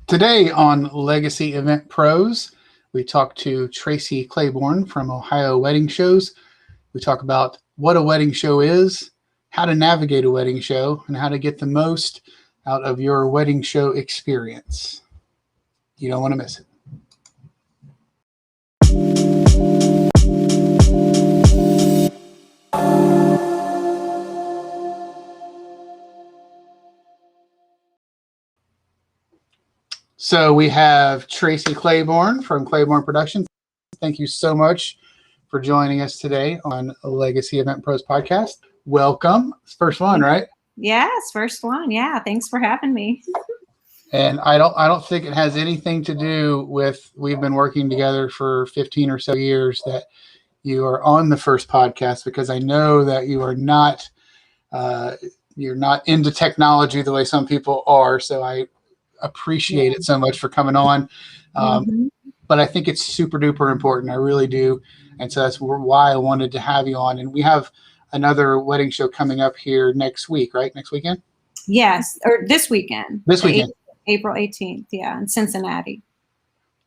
Today on Legacy Event Pros, we talk to Tracy Claiborne from Ohio Wedding Shows. We talk about what a wedding show is, how to navigate a wedding show, and how to get the most out of your wedding show experience. You don't want to miss it. So we have Tracy Claiborne from Claiborne Productions. Thank you so much for joining us today on Legacy Event Pros podcast. Welcome. It's first one, right? Yes, first one. Yeah, thanks for having me. And I don't think it has anything to do with we've been working together for 15 or so years that you are on the first podcast, because I know that you are not you're not into technology the way some people are. So I appreciate it so much for coming on. But I think it's super duper important. I really do. And so that's why I wanted to have you on. And we have another wedding show coming up here next week, right? Next weekend? Yes, or this weekend. This weekend. April 18th, yeah, in Cincinnati.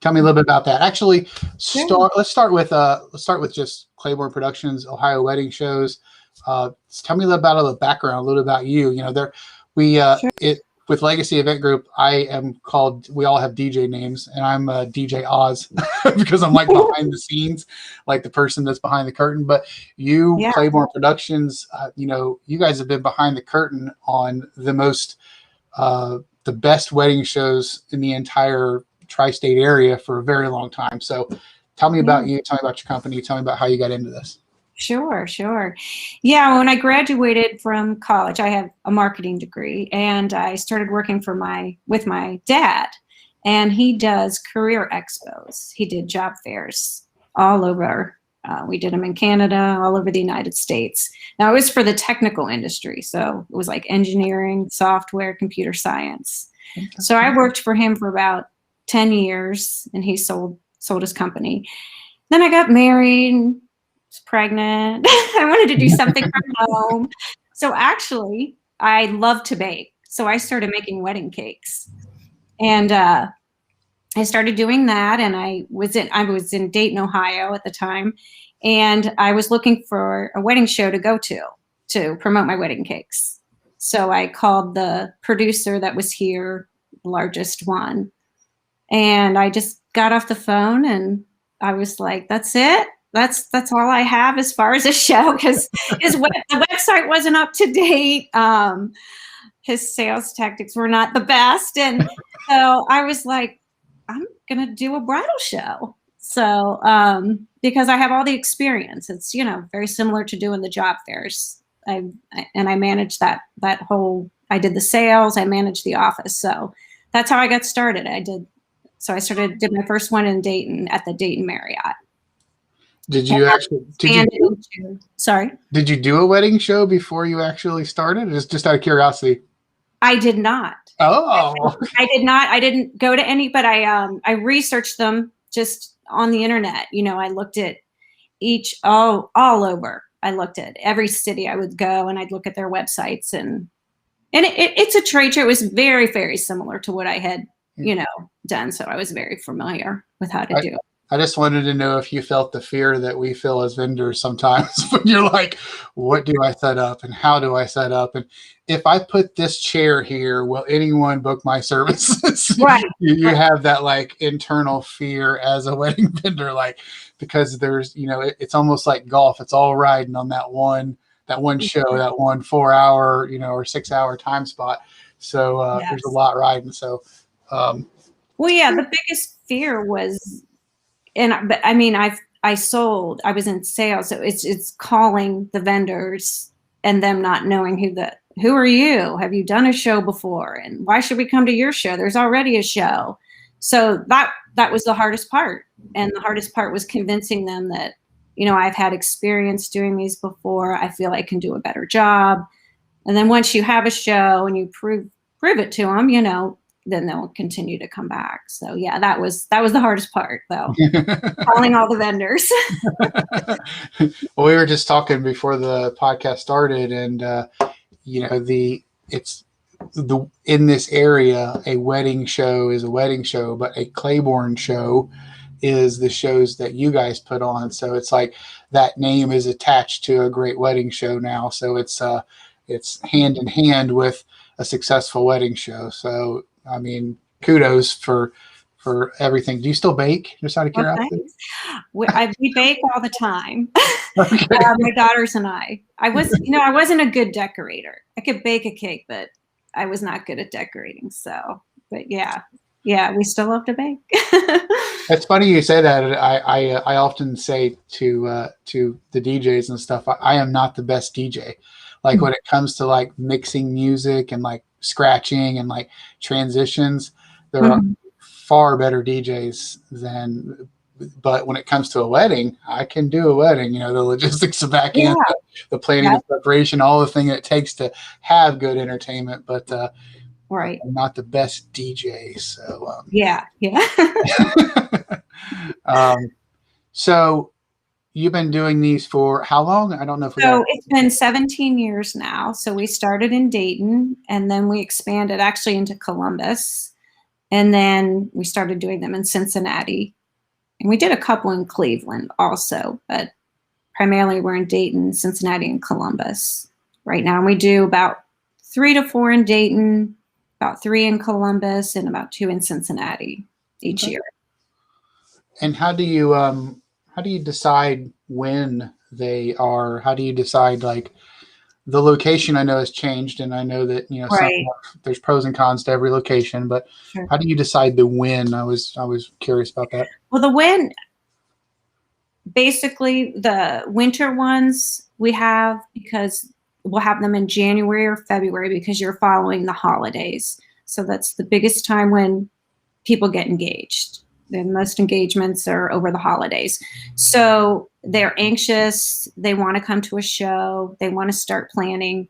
Tell me a little bit about that. Actually, Sure. let's start with just Claiborne Productions, Ohio Wedding Shows. Tell me a little about the background, a little about you. You know, with Legacy Event Group, we all have DJ names, and I'm DJ Oz because I'm like behind the scenes, like the person that's behind the curtain. But you, Yeah. Claiborne Productions, you guys have been behind the curtain on the best wedding shows in the entire tri-state area for a very long time. So tell me about you, tell me about your company, tell me about how you got into this. Sure. Yeah, when I graduated from college, I have a marketing degree, and I started working with my dad, and he does career expos. He did job fairs all over. We did them in Canada, all over the United States. Now, it was for the technical industry, so it was like engineering, software, computer science. Okay. So I worked for him for about 10 years, and he sold his company. Then I got married, was pregnant. I wanted to do something from home. So actually, I love to bake. So I started making wedding cakes. And I started doing that, and I was in Dayton, Ohio at the time, and I was looking for a wedding show to go to promote my wedding cakes. So I called the producer that was here, the largest one, and I just got off the phone, and I was like, that's it. That's all I have as far as a show, because the website wasn't up to date. His sales tactics were not the best. And so I was like, I'm going to do a bridal show. So because I have all the experience, it's, very similar to doing the job fairs. I managed that I did the sales, I managed the office. So that's how I got started. Did my first one in Dayton at the Dayton Marriott. Did you do a wedding show before you actually started? Just out of curiosity. I did not. Oh. I did not. I didn't go to any, but I researched them just on the internet. I looked at all over. I looked at every city I would go, and I'd look at their websites, and it's a trade show. It was very, very similar to what I had, done. So I was very familiar with how to do it. I just wanted to know if you felt the fear that we feel as vendors sometimes when you're like, what do I set up and how do I set up? And if I put this chair here, will anyone book my services? Right. You have that like internal fear as a wedding vendor, like, because there's, it's almost like golf. It's all riding on that one show, that 1 4 hour, or 6 hour time spot. So There's a lot riding. So, well, yeah, the biggest fear was, I was in sales, so it's calling the vendors and them not knowing who are you? Have you done a show before? And why should we come to your show? There's already a show. So that was the hardest part. And the hardest part was convincing them that, I've had experience doing these before. I feel I can do a better job. And then once you have a show and you prove it to them, then they'll continue to come back. So yeah, that was the hardest part, though. Calling all the vendors. Well, we were just talking before the podcast started, and in this area, a wedding show is a wedding show, but a Claiborne show is the shows that you guys put on. So it's like that name is attached to a great wedding show now. So it's hand in hand with a successful wedding show. So I mean, kudos for everything. Do you still bake? Just out of Well, curiosity. thanks. We bake all the time. Okay. My daughters and I. I wasn't a good decorator. I could bake a cake, but I was not good at decorating. So, but yeah, we still love to bake. It's funny you say that. I often say to the DJs and stuff, I am not the best DJ. Like when it comes to like mixing music and like scratching and like transitions, there are far better DJs than. But when it comes to a wedding, I can do a wedding. You know, the logistics of back end, the planning, the preparation, all the thing it takes to have good entertainment. But right, I'm not the best DJ. So yeah. So you've been doing these for how long? I don't know. So it's been 17 years now. So we started in Dayton, and then we expanded actually into Columbus, and then we started doing them in Cincinnati. And we did a couple in Cleveland also, but primarily we're in Dayton, Cincinnati, and Columbus right now. And we do about 3 to 4 in Dayton, about 3 in Columbus, and about 2 in Cincinnati each year. And how do you decide when they are? How do you decide like the location? I know has changed, and I know that there's pros and cons to every location. But how do you decide the when? I was curious about that. Well, the when, basically the winter ones we have because we'll have them in January or February because you're following the holidays. So that's the biggest time when people get engaged. And most engagements are over the holidays. So they're anxious. They want to come to a show. They want to start planning.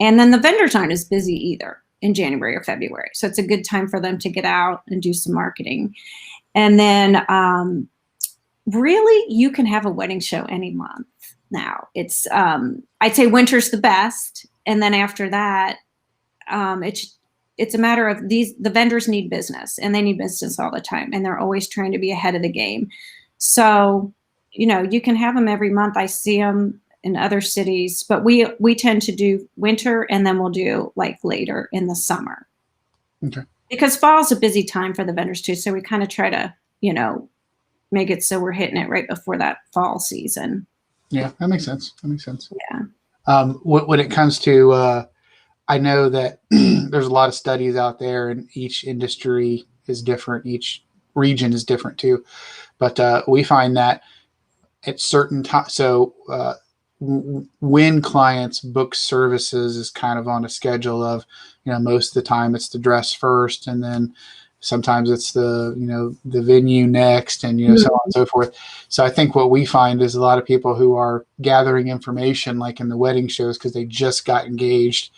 And then the vendors aren't as busy either in January or February. So it's a good time for them to get out and do some marketing. And then really you can have a wedding show any month now. It's I'd say winter's the best. And then after that, it's a matter of the vendors need business, and they need business all the time, and they're always trying to be ahead of the game. So, you can have them every month. I see them in other cities, but we tend to do winter, and then we'll do like later in the summer. Okay. Because fall is a busy time for the vendors too. So we kind of try to, make it so we're hitting it right before that fall season. Yeah, that makes sense. Yeah. When it comes to, I know that there's a lot of studies out there, and each industry is different. Each region is different too. But we find that at certain times, so when clients book services is kind of on a schedule of, most of the time it's the dress first, and then sometimes it's the venue next, and so on and so forth. So I think what we find is a lot of people who are gathering information like in the wedding shows because they just got engaged.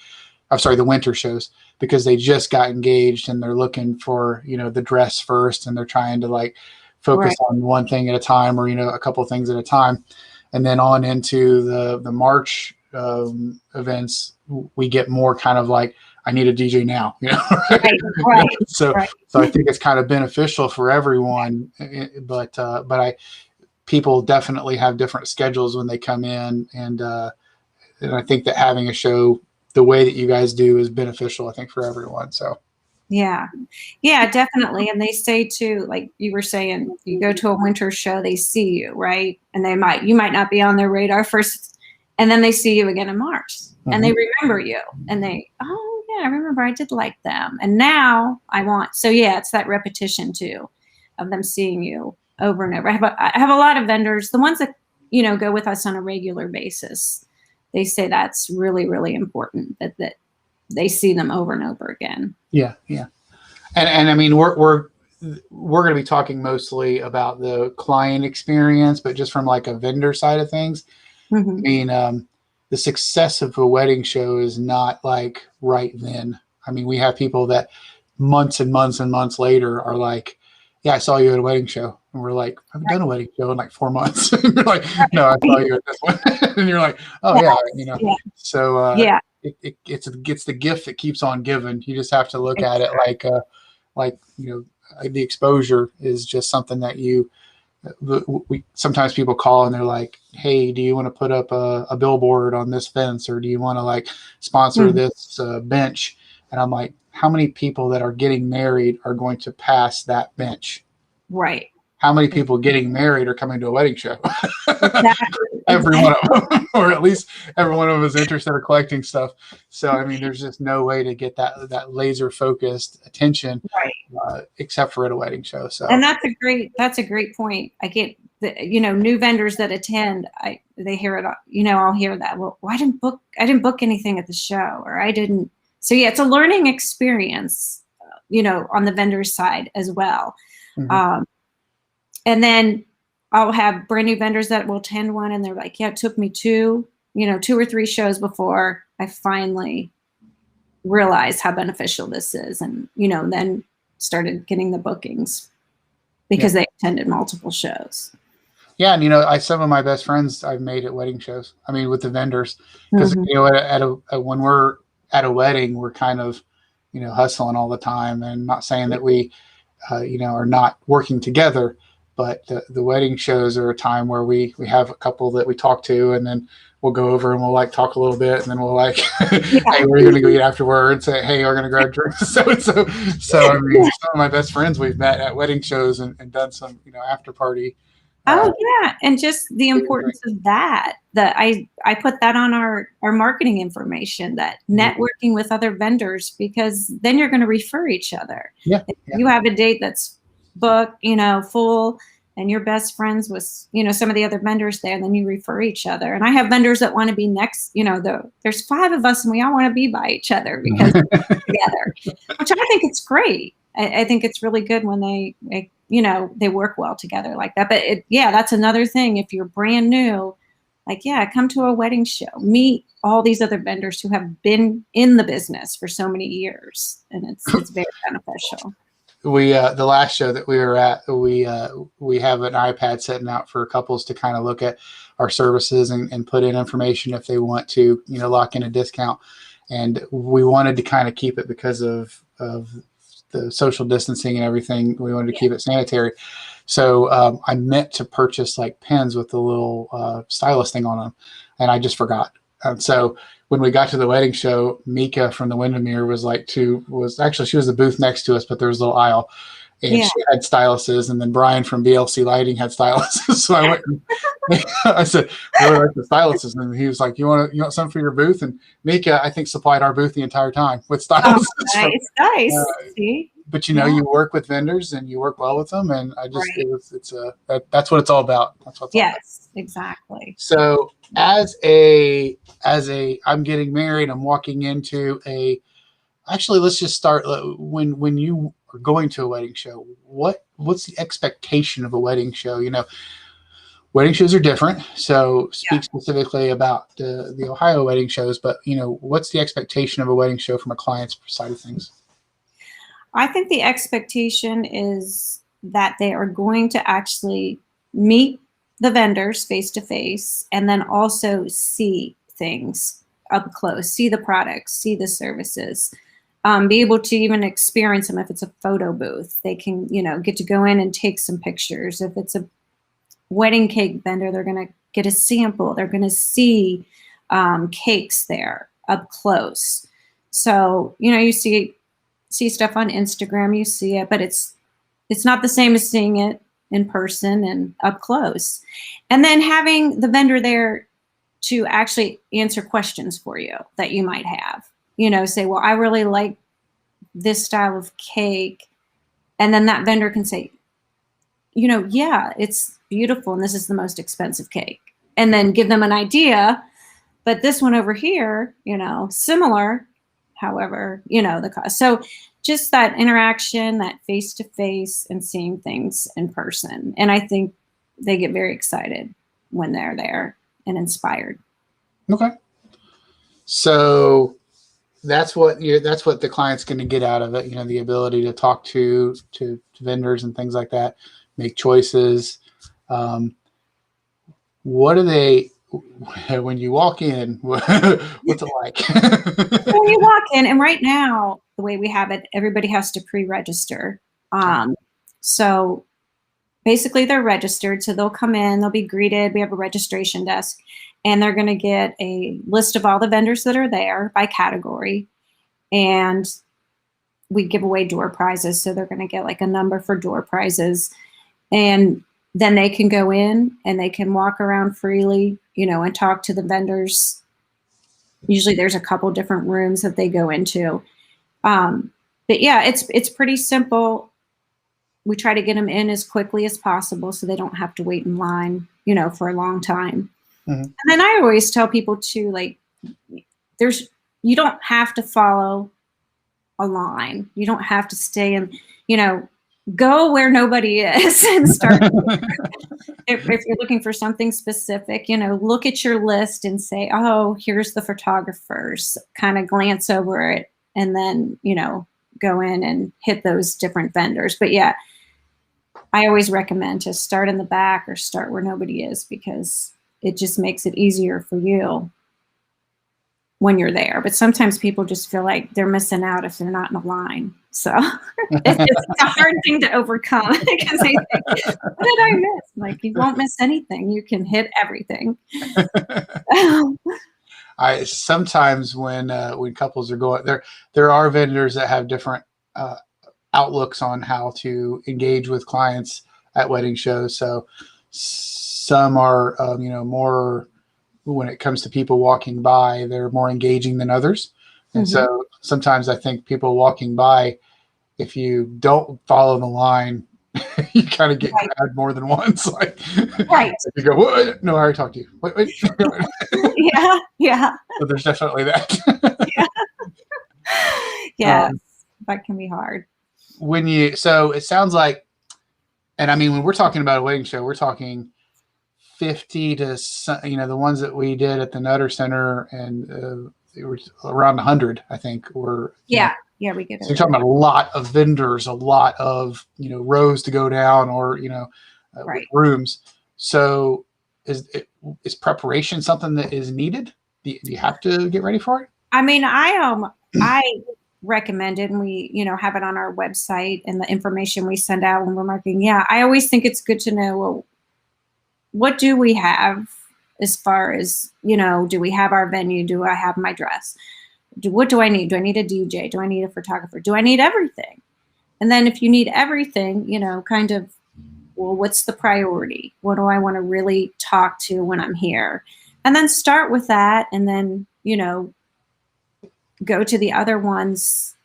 I'm sorry, the winter shows, because they just got engaged and they're looking for, the dress first, and they're trying to like focus on one thing at a time, or, a couple of things at a time. And then on into the March events, we get more kind of like, I need a DJ now, Right. So I think it's kind of beneficial for everyone, but people definitely have different schedules when they come in. And I think that having a show the way that you guys do is beneficial, I think, for everyone. So yeah, definitely. And they say too, like you were saying, you go to a winter show, they see you, right? And you might not be on their radar first, and then they see you again in March, and they remember you, and oh yeah, I remember, I did like them, and now I want. So yeah, it's that repetition too, of them seeing you over and over. I have a lot of vendors, the ones that go with us on a regular basis. They say that's really, really important that they see them over and over again. Yeah. And I mean, we're going to be talking mostly about the client experience, but just from like a vendor side of things. I mean, the success of a wedding show is not like right then. I mean, we have people that months and months and months later are like, yeah, I saw you at a wedding show. And we're like, I've done a wedding show in like 4 months. And you're like, no, I saw you at this one. And you're like, oh yeah. So it's the gift that keeps on giving. You just have to look at it like the exposure is just something that we sometimes people call and they're like, hey, do you want to put up a billboard on this fence, or do you want to like sponsor this bench? And I'm like, how many people that are getting married are going to pass that bench? Right. How many people getting married are coming to a wedding show? Exactly. Every one of them, or at least every one of them is interested in collecting stuff. So, I mean, there's just no way to get that laser focused attention, Right. except for at a wedding show. So, And that's a great point. I get new vendors that attend, they hear it, I'll hear that. Well, I didn't book anything at the show, or I didn't. So yeah, it's a learning experience, on the vendor's side as well. And then I'll have brand new vendors that will attend one and they're like, yeah, it took me two or three shows before I finally realized how beneficial this is. And, then started getting the bookings because they attended multiple shows. Yeah. And, some of my best friends I've made at wedding shows, I mean, with the vendors, because, when we're at a wedding, we're kind of, hustling all the time, and not saying that we, are not working together. But the wedding shows are a time where we have a couple that we talk to, and then we'll go over and we'll like talk a little bit, and then we'll like, hey, we're going to go eat afterwards. Say, hey, we're going to grab drinks. So I mean, some of my best friends we've met at wedding shows and done some, after party. Oh yeah, and just the importance of that I put that on our marketing information, that networking with other vendors, because then you're going to refer each other. Yeah. If you have a date that's booked, full, and you're best friends with, some of the other vendors there, and then you refer each other. And I have vendors that want to be next, there's 5 of us and we all want to be by each other because we're together, which I think it's great. I think it's really good when they work well together like that. But that's another thing. If you're brand new, come to a wedding show, meet all these other vendors who have been in the business for so many years, and it's very beneficial. We the last show that we were at, we have an iPad sitting out for couples to kind of look at our services and put in information if they want to, lock in a discount. And we wanted to kind of keep it because of the social distancing and everything. We wanted to keep it sanitary. So I meant to purchase like pens with the little stylus thing on them, and I just forgot. And so when we got to the wedding show, Mika from the Windermere was she was the booth next to us, but there was a little aisle, and she had styluses, and then Brian from BLC Lighting had styluses. So I went and I said, I really like the styluses. And he was like, you want some for your booth? And Mika, I think, supplied our booth the entire time with styluses. Oh, nice. See? But you work with vendors and you work well with them, and I just that's what it's all about. That's what. Yes, exactly. So as I'm getting married, I'm walking into actually, let's just start when you are going to a wedding show. What's the expectation of a wedding show? Wedding shows are different. So speak specifically about the Ohio wedding shows, but what's the expectation of a wedding show from a client's side of things? I think the expectation is that they are going to actually meet the vendors face to face, and then also see things up close, see the products, see the services, be able to even experience them. If it's a photo booth, they can, get to go in and take some pictures. If it's a wedding cake vendor, they're going to get a sample. They're going to see cakes there up close. So, you see stuff on Instagram, you see it, but it's not the same as seeing it in person and up close. And then having the vendor there to actually answer questions for you that you might have, say, well, I really like this style of cake. And then that vendor can say, it's beautiful, and this is the most expensive cake. And then give them an idea, but this one over here, similar, however, the cost. So just that interaction, that face-to-face, and seeing things in person. And I think they get very excited when they're there and inspired. Okay. So that's what the client's going to get out of it. The ability to talk to vendors and things like that, make choices. What do they when you walk in, what's it like? When you walk in, and right now, the way we have it, everybody has to pre-register. So basically they're registered. So they'll come in, they'll be greeted. We have a registration desk, and they're going to get a list of all the vendors that are there by category. And we give away door prizes. So they're going to get like a number for door prizes. And then they can go in and they can walk around freely, and talk to the vendors. Usually there's a couple different rooms that they go into. But yeah, it's pretty simple. We try to get them in as quickly as possible so they don't have to wait in line, for a long time. Mm-hmm. And then I always tell people too, like, you don't have to follow a line. You don't have to stay in, go where nobody is and start. if you're looking for something specific, look at your list and say, oh, here's the photographers, kind of glance over it, and then, go in and hit those different vendors. But yeah, I always recommend to start in the back or start where nobody is, because it just makes it easier for you when you're there. But sometimes people just feel like they're missing out if they're not in a line. So it's a hard thing to overcome, because they think, what did I miss? Like, you won't miss anything. You can hit everything. I sometimes when couples are going there are vendors that have different outlooks on how to engage with clients at wedding shows. So some are more, when it comes to people walking by, they're more engaging than others. And mm-hmm. So sometimes I think people walking by, if you don't follow the line, you kind of get mad more than once. Like, right. You go, what? No, I already talked to you. Wait. Yeah. So there's definitely that. Yeah. That can be hard. So it sounds like, and I mean, when we're talking about a wedding show, we're talking 50 to, the ones that we did at the Nutter Center, and it was around 100, I think, were. Yeah, we get it. So you're talking about a lot of vendors, a lot of, rows to go down, or, right. rooms. So is preparation something that is needed? Do you have to get ready for it? I mean, I recommend it, and we, have it on our website and the information we send out when we're marketing. Yeah, I always think it's good to know, well, what do we have as far as, do we have our venue? Do I have my dress? What do I need? Do I need a DJ? Do I need a photographer? Do I need everything? And then if you need everything, kind of, well, what's the priority? What do I want to really talk to when I'm here? And then start with that, and then, go to the other ones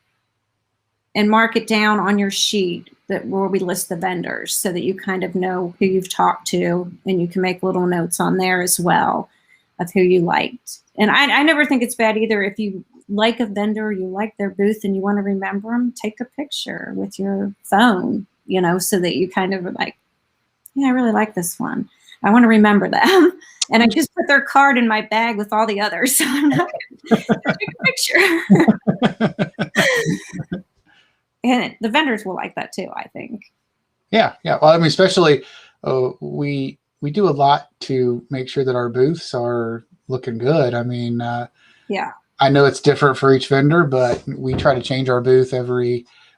and mark it down on your sheet where we list the vendors, so that you kind of know who you've talked to, and you can make little notes on there as well of who you liked. And I never think it's bad either. If you like a vendor, you like their booth, and you want to remember them, take a picture with your phone, so that you kind of are like, yeah, I really like this one. I want to remember them. And I just put their card in my bag with all the others, so I'm not going to take a picture. And the vendors will like that too, I think. Yeah. Well, I mean, especially we do a lot to make sure that our booths are looking good. I mean, yeah. I know it's different for each vendor, but we try to change our booth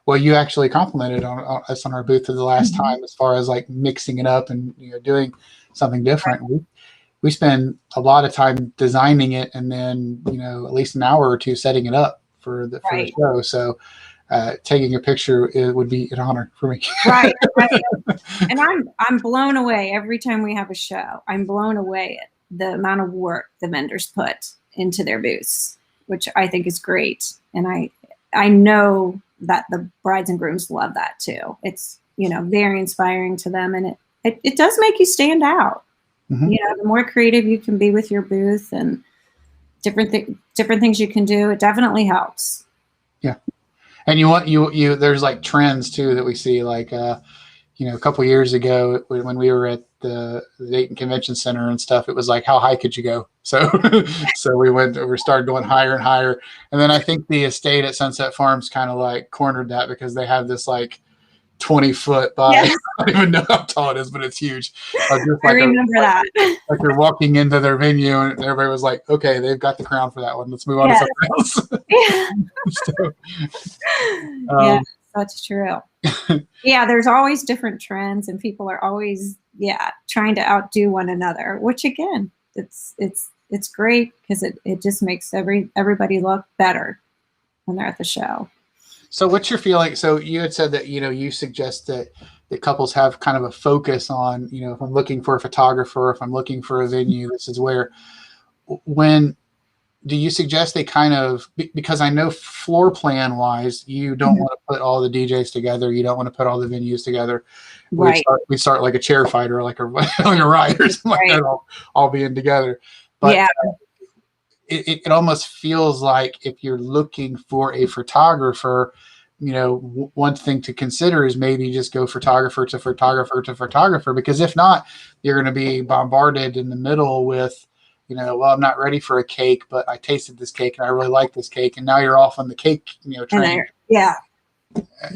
well, you actually complimented on us on our booth for the last mm-hmm. time, as far as like mixing it up and doing something different. Right. We spend a lot of time designing it, and then at least an hour or two setting it up for the show. So taking a picture, it would be an honor for me. Right. And I'm blown away every time we have a show. I'm blown away at the amount of work the vendors put into their booths, which I think is great. And I know that the brides and grooms love that too. It's, very inspiring to them, and it does make you stand out. Mm-hmm. The more creative you can be with your booth and different things you can do, it definitely helps. Yeah. And there's like trends too that we see, like, a couple years ago when we were at the Dayton Convention Center and stuff, it was like, how high could you go? So, we started going higher and higher. And then I think the estate at Sunset Farms kind of like cornered that, because they have this like 20 foot by, Yes. I don't even know how tall it is, but it's huge. Just I remember that. Like you're walking into their venue and everybody was like, okay, they've got the crown for that one. Let's move on Yes. to something else. Yeah. So, Yeah, that's true. Yeah, there's always different trends and people are always, trying to outdo one another, which again, it's great because it just makes everybody look better when they're at the show. So what's your feeling? So you had said that, you suggest that couples have kind of a focus on, if I'm looking for a photographer, if I'm looking for a venue, this is where. When do you suggest they kind of, because I know floor plan wise, you don't want to put all the DJs together. You don't want to put all the venues together. Right. We start like a chair fight or like a riot or something like that, all being together. But it almost feels like if you're looking for a photographer, one thing to consider is maybe just go photographer to photographer to photographer, because if not, you're going to be bombarded in the middle with, well, I'm not ready for a cake, but I tasted this cake and I really like this cake. And now you're off on the cake, train.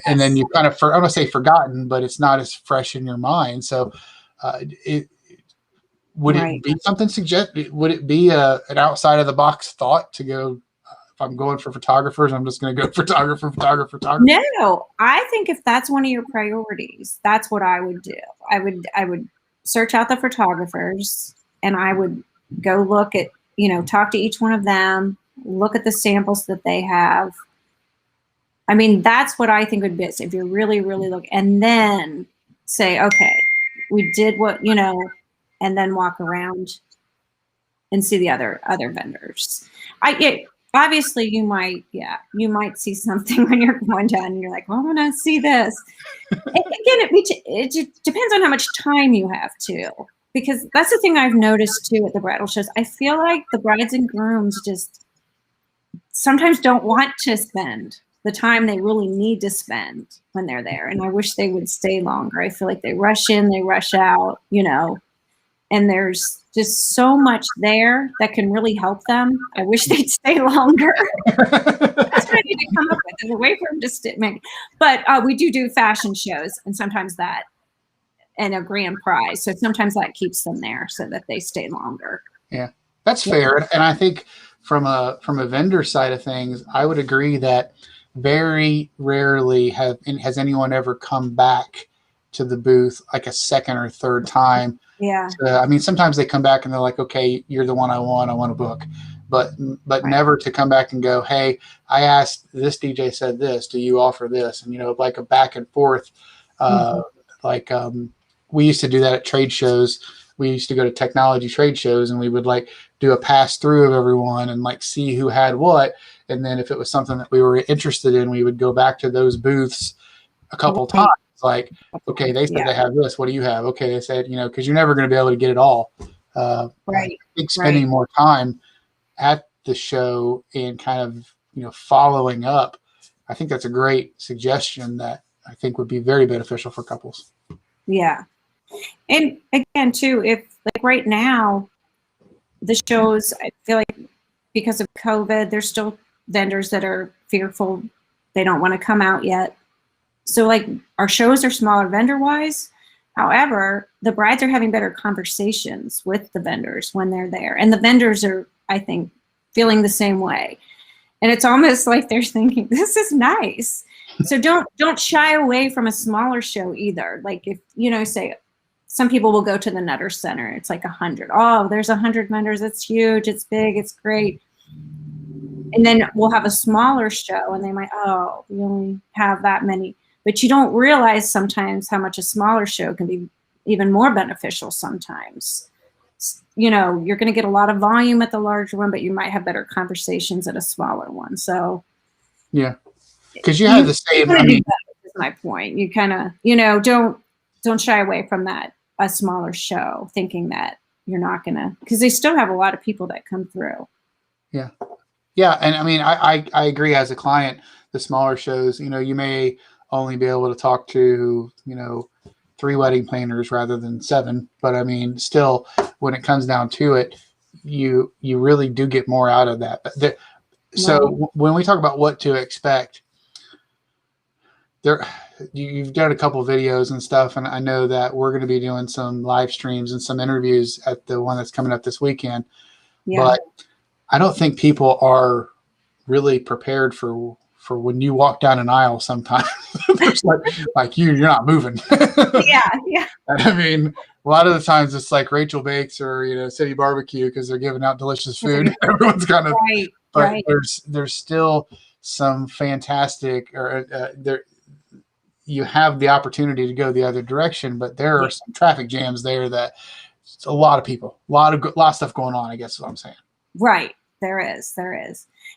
And then you kind of, I don't want to say forgotten, but it's not as fresh in your mind. So would it be something would it be an outside of the box thought to go, if I'm going for photographers, I'm just going to go photographer. No, I think if that's one of your priorities, that's what I would do. I would search out the photographers and I would go look at, talk to each one of them, look at the samples that they have. I mean, that's what I think would be, if you're really, really looking, and then say, okay, we did what, and then walk around and see the other vendors. Obviously you might see something when you're going down and you're like, well, I want to see this. And again, it depends on how much time you have too. Because that's the thing I've noticed too at the bridal shows. I feel like the brides and grooms just sometimes don't want to spend the time they really need to spend when they're there. And I wish they would stay longer. I feel like they rush in, they rush out, and there's just so much there that can really help them. I wish they'd stay longer. That's what I need to come up with, is a way for them to stay. But we do fashion shows, and sometimes that, and a grand prize. So sometimes that keeps them there so that they stay longer. Yeah, that's fair. And I think from a vendor side of things, I would agree that very rarely has anyone ever come back to the booth like a second or third time. Yeah. I mean, sometimes they come back and they're like, okay, you're the one I want to book. But never to come back and go, hey, I asked, this DJ said this, do you offer this? And, like a back and forth, we used to do that at trade shows. We used to go to technology trade shows and we would like do a pass through of everyone and like see who had what. And then if it was something that we were interested in, we would go back to those booths a couple times. Like, okay, they said they have this. What do you have? Okay, they said, because you're never going to be able to get it all. I think spending more time at the show and kind of, following up, I think that's a great suggestion that I think would be very beneficial for couples. Yeah. And again, too, if like right now, the shows, I feel like because of COVID, there's still vendors that are fearful. They don't want to come out yet. So like our shows are smaller vendor wise. However, the brides are having better conversations with the vendors when they're there. And the vendors are, I think, feeling the same way. And it's almost like they're thinking, this is nice. So don't shy away from a smaller show either. Like if, say some people will go to the Nutter Center. It's like 100. Oh, there's 100 vendors. It's huge. It's big. It's great. And then we'll have a smaller show and they might, oh, we only have that many. But you don't realize sometimes how much a smaller show can be even more beneficial sometimes. You're going to get a lot of volume at the larger one, but you might have better conversations at a smaller one. So yeah, because you have the same. I mean, is my point. You kind of, don't shy away from that, a smaller show, thinking that you're not going to, because they still have a lot of people that come through. Yeah. Yeah. And I mean, I agree as a client, the smaller shows, you may only be able to talk to, 3 wedding planners rather than 7. But I mean, still, when it comes down to it, you really do get more out of that. So when we talk about what to expect, you've done a couple of videos and stuff, and I know that we're going to be doing some live streams and some interviews at the one that's coming up this weekend. Yeah. But I don't think people are really prepared for when you walk down an aisle sometimes. There's like you're not moving. Yeah. I mean, a lot of the times it's like Rachel Bakes or City Barbecue because they're giving out delicious food. Everyone's kind of but there's still some fantastic there. You have the opportunity to go the other direction, but there are some traffic jams there that it's a lot of people, a lot of stuff going on, I guess is what I'm saying. Right. There is.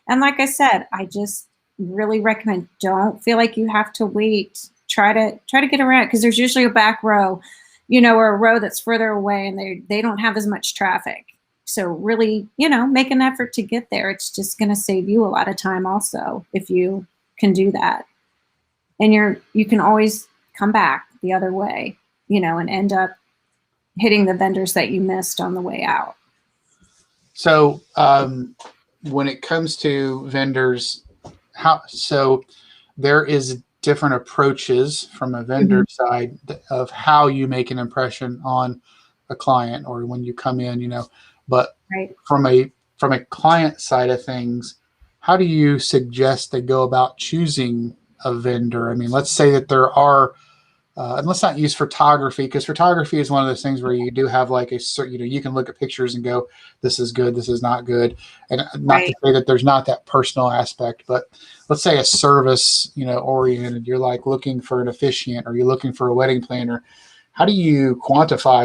And like I said, I just really recommend, don't feel like you have to wait. Try to get around, because there's usually a back row, or a row that's further away and they don't have as much traffic. So really, make an effort to get there. It's just going to save you a lot of time also if you can do that. And you can always come back the other way, and end up hitting the vendors that you missed on the way out. So when it comes to vendors, there is different approaches from a vendor side of how you make an impression on a client or when you come in, but from a client side of things, how do you suggest they go about choosing a vendor? I mean, let's say that there are, and let's not use photography, because photography is one of those things where you do have like you can look at pictures and go, this is good, this is not good. And not to say that there's not that personal aspect, but let's say a service, oriented, you're like looking for an officiant or you're looking for a wedding planner. How do you quantify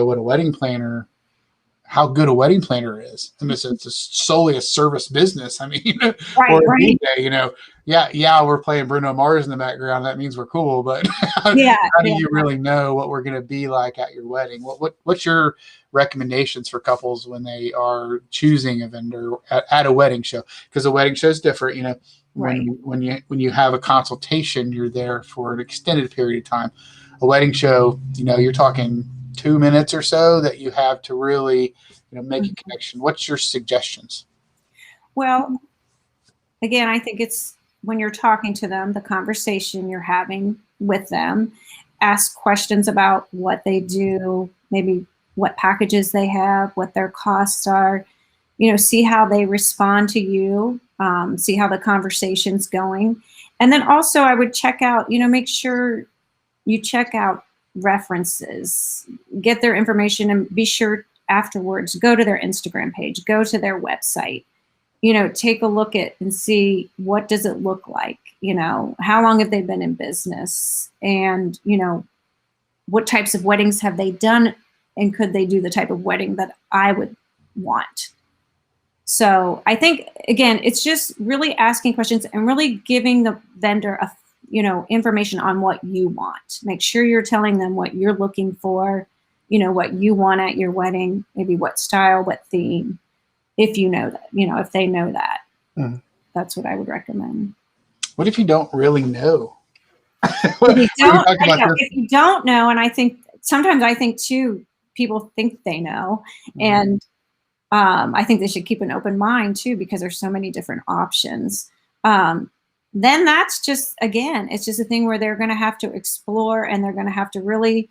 how good a wedding planner is? I mean, it's solely a service business. I mean, or we're playing Bruno Mars in the background. That means we're cool, but how do you really know what we're going to be like at your wedding? What's your recommendations for couples when they are choosing a vendor at a wedding show? Because a wedding show is different. When you have a consultation, you're there for an extended period of time. A wedding show, you're talking 2 minutes or so that you have to really, make a connection. What's your suggestions? Well, again, I think it's when you're talking to them, the conversation you're having with them, ask questions about what they do, maybe what packages they have, what their costs are, see how they respond to you, see how the conversation's going. And then also I would check out, make sure you check out references, get their information, and be sure afterwards, go to their Instagram page, go to their website, take a look at and see what does it look like, how long have they been in business, and, what types of weddings have they done, and could they do the type of wedding that I would want? So I think, again, it's just really asking questions and really giving the vendor information on what you want. Make sure you're telling them what you're looking for, what you want at your wedding, maybe what style, what theme, if you know that, if they know that. That's what I would recommend. What if you don't really know? If you don't know, and sometimes I think too, people think they know, and I think they should keep an open mind too, because there's so many different options. Then that's just, again, it's just a thing where they're going to have to explore, and they're going to have to really,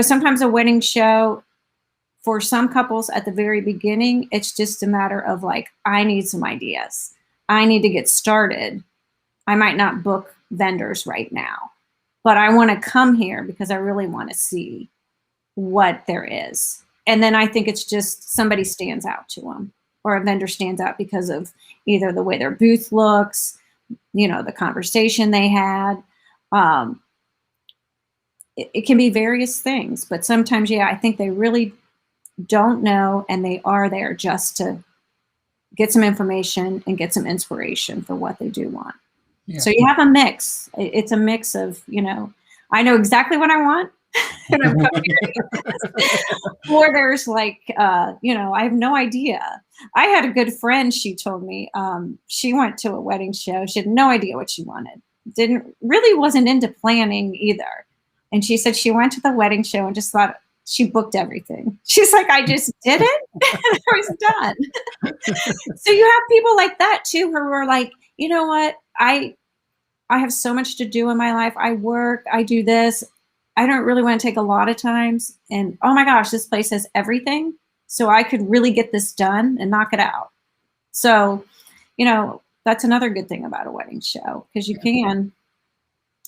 sometimes a wedding show for some couples at the very beginning, it's just a matter of like, I need some ideas. I need to get started. I might not book vendors right now, but I want to come here because I really want to see what there is. And then I think it's just somebody stands out to them, or a vendor stands out because of either the way their booth looks, the conversation they had. It can be various things, but sometimes, I think they really don't know, and they are there just to get some information and get some inspiration for what they do want. Yeah. So you have a mix. It's a mix of, I know exactly what I want, and I'm coming here to get this. Or there's like, I have no idea. I had a good friend, she told me, she went to a wedding show. She had no idea what she wanted. Wasn't into planning either. And she said she went to the wedding show and just thought she booked everything. She's like, I just did it and I was done. So you have people like that too, who are like, you know what? I have so much to do in my life. I work, I do this. I don't really want to take a lot of times. And oh my gosh, this place has everything. So I could really get this done and knock it out. So, that's another good thing about a wedding show, because you can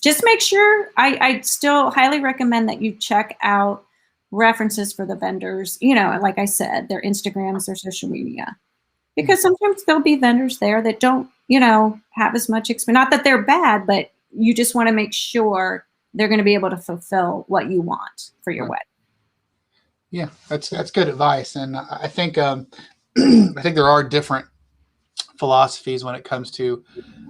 just make sure. I still highly recommend that you check out references for the vendors, like I said, their Instagrams, their social media, because sometimes there'll be vendors there that don't, have as much experience. Not that they're bad, but you just want to make sure they're going to be able to fulfill what you want for your wedding. Yeah, that's good advice. And I think I think there are different philosophies when it comes to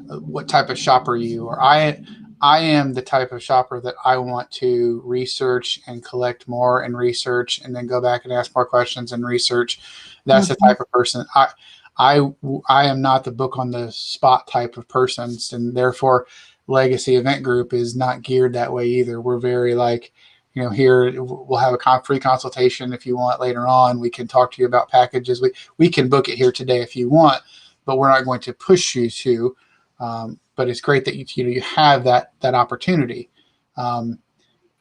what type of shopper you are. I am the type of shopper that I want to research and collect more and research and then go back and ask more questions and research. That's the type of person. I am not the book on the spot type of person, and therefore Legacy Event Group is not geared that way either. We're very like, here we'll have a free consultation if you want later on. We can talk to you about packages. We can book it here today if you want, but we're not going to push you to. But it's great that you have that opportunity.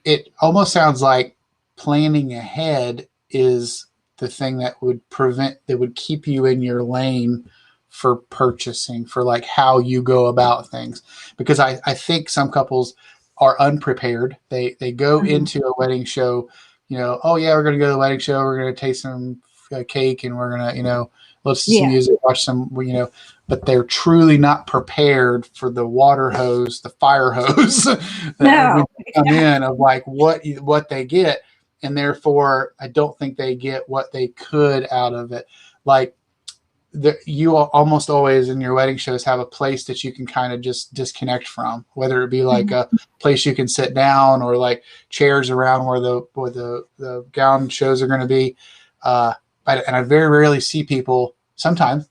It almost sounds like planning ahead is the thing that would keep you in your lane for purchasing, for like how you go about things. Because I think some couples are unprepared. They go into a wedding show, oh yeah, we're going to go to the wedding show. We're going to taste some cake and we're going to, listen to some music, watch some, but they're truly not prepared for the water hose, the fire hose that come in of like what they get. And therefore I don't think they get what they could out of it. Like you almost always in your wedding shows have a place that you can kind of just disconnect from, whether it be like a place you can sit down or like chairs around where the gown shows are going to be. And I very rarely see people, sometimes,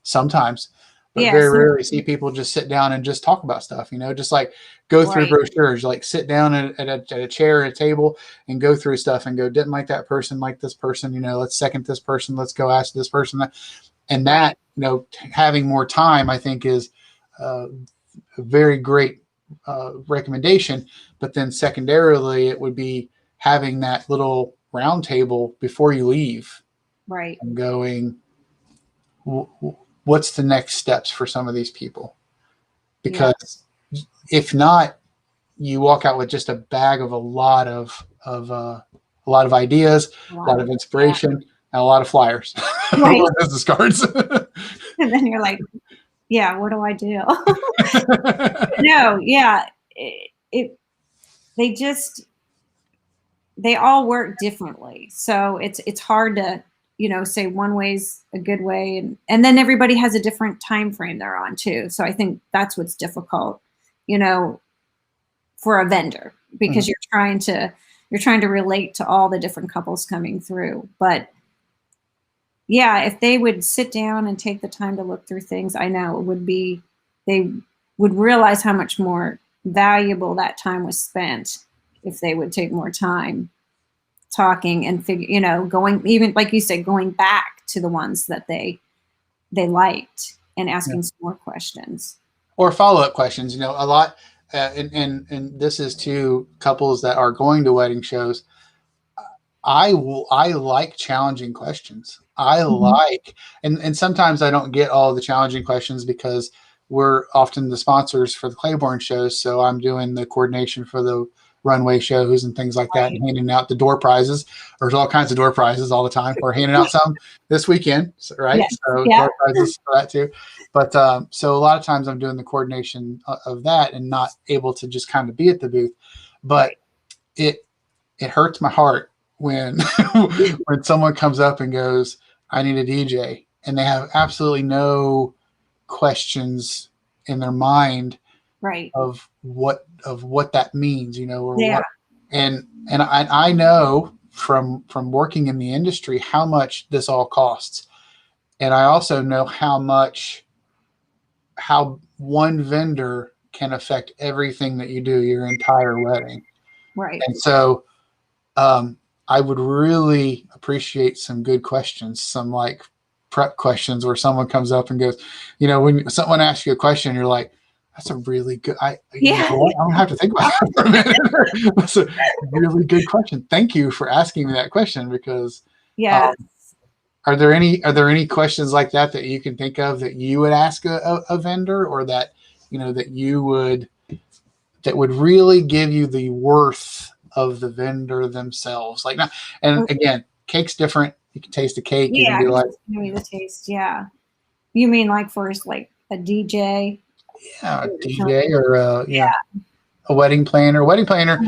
but very rarely see people just sit down and just talk about stuff, just like go through brochures, like sit down at a chair, at a table and go through stuff and go, didn't like that person, like this person, let's second this person. Let's go ask this person that. And that, having more time, I think is a very great recommendation. But then secondarily, it would be having that little round table before you leave. Right. And going, what's the next steps for some of these people? Because if not, you walk out with just a bag of a lot of ideas, a lot of inspiration, and a lot of flyers, or business cards. And then you're like, what do I do? They all work differently. So it's hard to, say one way's a good way. And then everybody has a different time frame they're on too. So I think that's what's difficult, for a vendor, because you're trying to relate to all the different couples coming through. But if they would sit down and take the time to look through things, I know they would realize how much more valuable that time was spent if they would take more time talking and going, even like you said, going back to the ones that they liked and asking some more questions or follow-up questions. A lot, and this is to couples that are going to wedding shows. I like challenging questions. I like, and sometimes I don't get all the challenging questions because we're often the sponsors for the Claiborne shows. So I'm doing the coordination for the runway shows and things like that, and handing out the door prizes. There's all kinds of door prizes all the time. We're handing out some this weekend, right? So door prizes for that too. But so a lot of times I'm doing the coordination of that and not able to just kind of be at the booth. But it hurts my heart when when someone comes up and goes, I need a DJ, and they have absolutely no questions in their mind of what that means, or what. And I know from working in the industry how much this all costs, and I also know how one vendor can affect everything that you do, your entire wedding. Right. And so I would really appreciate some good questions, some like prep questions where someone comes up and goes, when someone asks you a question, you're like, That's a really good. You Yeah. know what? I'm gonna have to think about that for a minute. That's a really good question. Thank you for asking me that question because Yeah. are there any questions like that that you can think of that you would ask a vendor, or that that would really give you the worth of the vendor themselves? Like, now, and again, cake's different. You can taste the cake. You can Yeah, be like, give me the taste. Yeah. You mean like first, like a DJ? yeah, DJ or a wedding planner, wedding planner,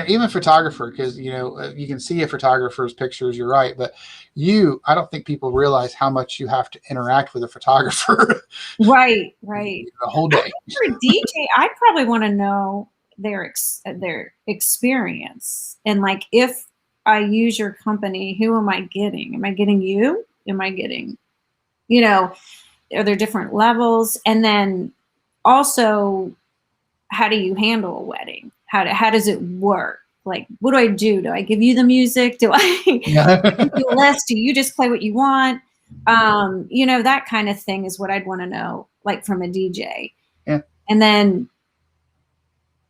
even photographer, because you can see a photographer's pictures. You're right, but I don't think people realize how much you have to interact with a photographer. Right. The whole I day. think for a DJ, I'd probably want to know their experience, and like, if I use your company, who am I getting? Am I getting you? Am I getting, are there different levels? And then also, how do you handle a wedding? How does it work? Like, what do I do? Do I give you the music? Do I Yeah. give you a list? Do you just play what you want? That kind of thing is what I'd want to know, like from a DJ. Yeah. And then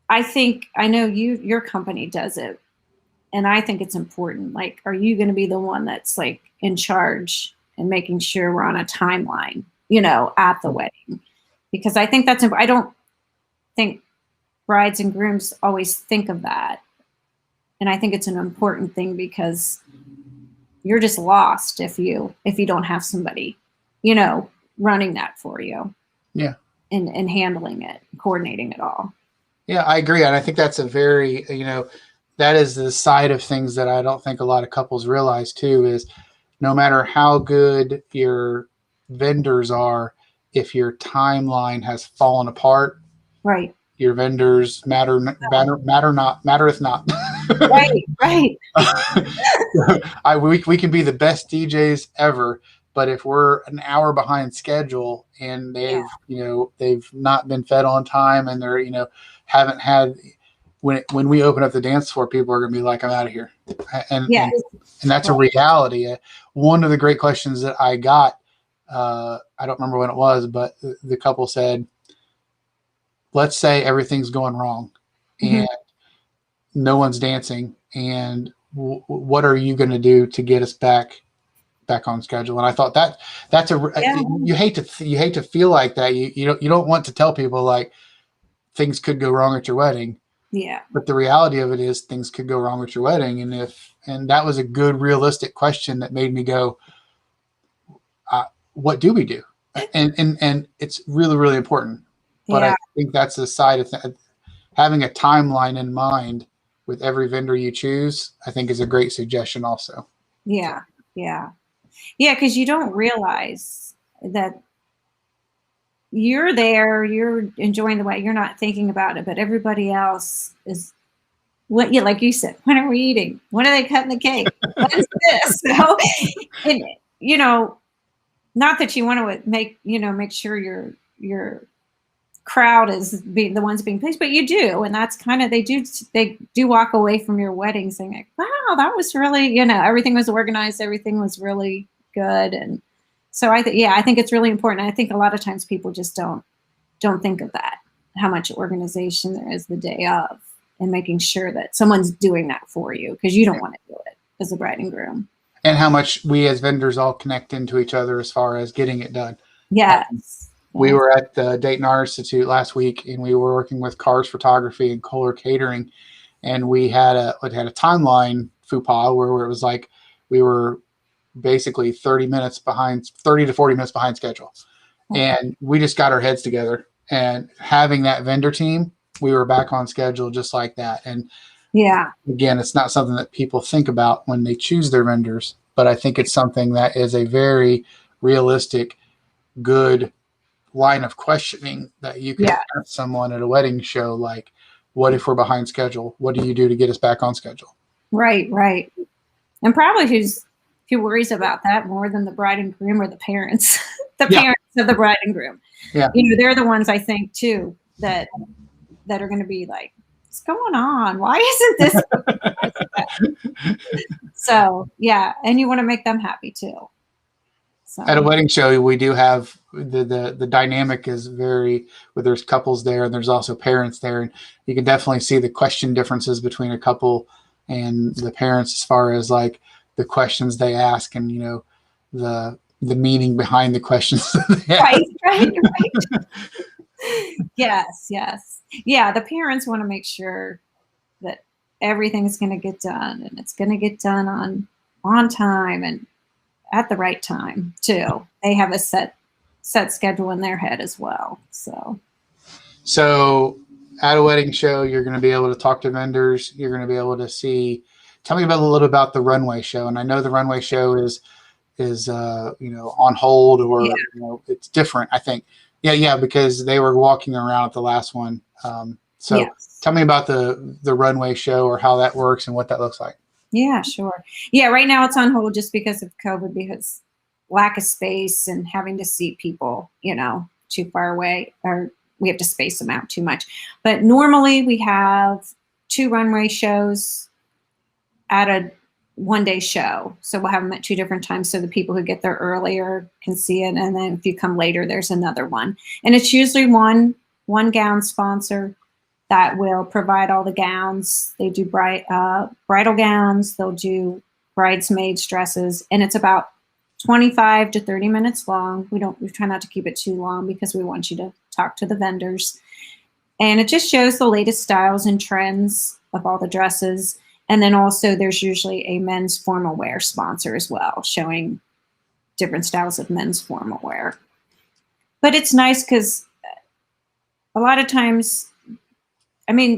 I know your company does it, and I think it's important. Like, are you going to be the one that's like in charge and making sure we're on a timeline, at the wedding? Because I think that's, I don't think brides and grooms always think of that. And I think it's an important thing, because you're just lost if you don't have somebody, running that for you. Yeah. And handling it, coordinating it all. Yeah, I agree. And I think that's a very, that is the side of things that I don't think a lot of couples realize too, is no matter how good your vendors are, if your timeline has fallen apart, Right. your vendors mattereth not. Right. We can be the best DJs ever, but if we're an hour behind schedule and they've not been fed on time, and they're haven't had, when we open up the dance floor, people are gonna be like, I'm out of here. And that's a reality. One of the great questions that I got, I don't remember when it was, but the couple said, let's say everything's going wrong and no one's dancing, and what are you going to do to get us back on schedule? And I thought that's you hate to feel like that. You don't want to tell people like things could go wrong at your wedding. Yeah. But the reality of it is things could go wrong at your wedding. And that was a good, realistic question that made me go, what do we do? And it's really, really important. But I think that's the side of having a timeline in mind with every vendor you choose, I think is a great suggestion also. Yeah. Because you don't realize that you're there, you're enjoying the way, you're not thinking about it, but everybody else is, like you said, when are we eating? When are they cutting the cake? What is this? So, and, not that you want to make sure your crowd is being the ones being pleased, but you do. And that's kind of, they do walk away from your wedding saying like, wow, that was really, everything was organized. Everything was really good. And so I think it's really important. I think a lot of times people just don't think of that, how much organization there is the day of, and making sure that someone's doing that for you, because you don't want to do it as a bride and groom. And how much we as vendors all connect into each other as far as getting it done. Yes. We were at the Dayton Art Institute last week, and we were working with Cars Photography and Kohler Catering, and we had a timeline faux pas where it was like we were basically 30 to 40 minutes behind schedule. And we just got our heads together, and having that vendor team, we were back on schedule just like that. And again, it's not something that people think about when they choose their vendors, but I think it's something that is a very realistic, good line of questioning that you can ask someone at a wedding show. Like, what if we're behind schedule? What do you do to get us back on schedule? Right. And probably who worries about that more than the bride and groom or the parents, parents of the bride and groom. Yeah. They're the ones I think too, that are going to be like, what's going on? Why isn't this? So, and you want to make them happy too. So. At a wedding show, we do have the dynamic is very, where there's couples there and there's also parents there, and you can definitely see the question differences between a couple and the parents as far as like the questions they ask and the meaning behind the questions that they ask. Right. Yes. Yeah, the parents want to make sure that everything's going to get done, and it's going to get done on time and at the right time too. They have a set schedule in their head as well. So at a wedding show, you're going to be able to talk to vendors. You're going to be able to see. Tell me a little about the runway show. And I know the runway show is on hold, or it's different. I think, because they were walking around at the last one. So yes. Tell me about the runway show, or how that works and what that looks like. Yeah, sure. Yeah, right now it's on hold just because of COVID, because lack of space and having to seat people, too far away, or we have to space them out too much. But normally we have 2 runway shows at a one-day show. So we'll have them at 2 different times, so the people who get there earlier can see it. And then if you come later, there's another one. And it's usually one gown sponsor that will provide all the gowns. They do bridal gowns. They'll do bridesmaids dresses, and it's about 25 to 30 minutes long. We try not to keep it too long because we want you to talk to the vendors. And it just shows the latest styles and trends of all the dresses. And then also there's usually a men's formal wear sponsor as well, showing different styles of men's formal wear. But it's nice because a lot of times,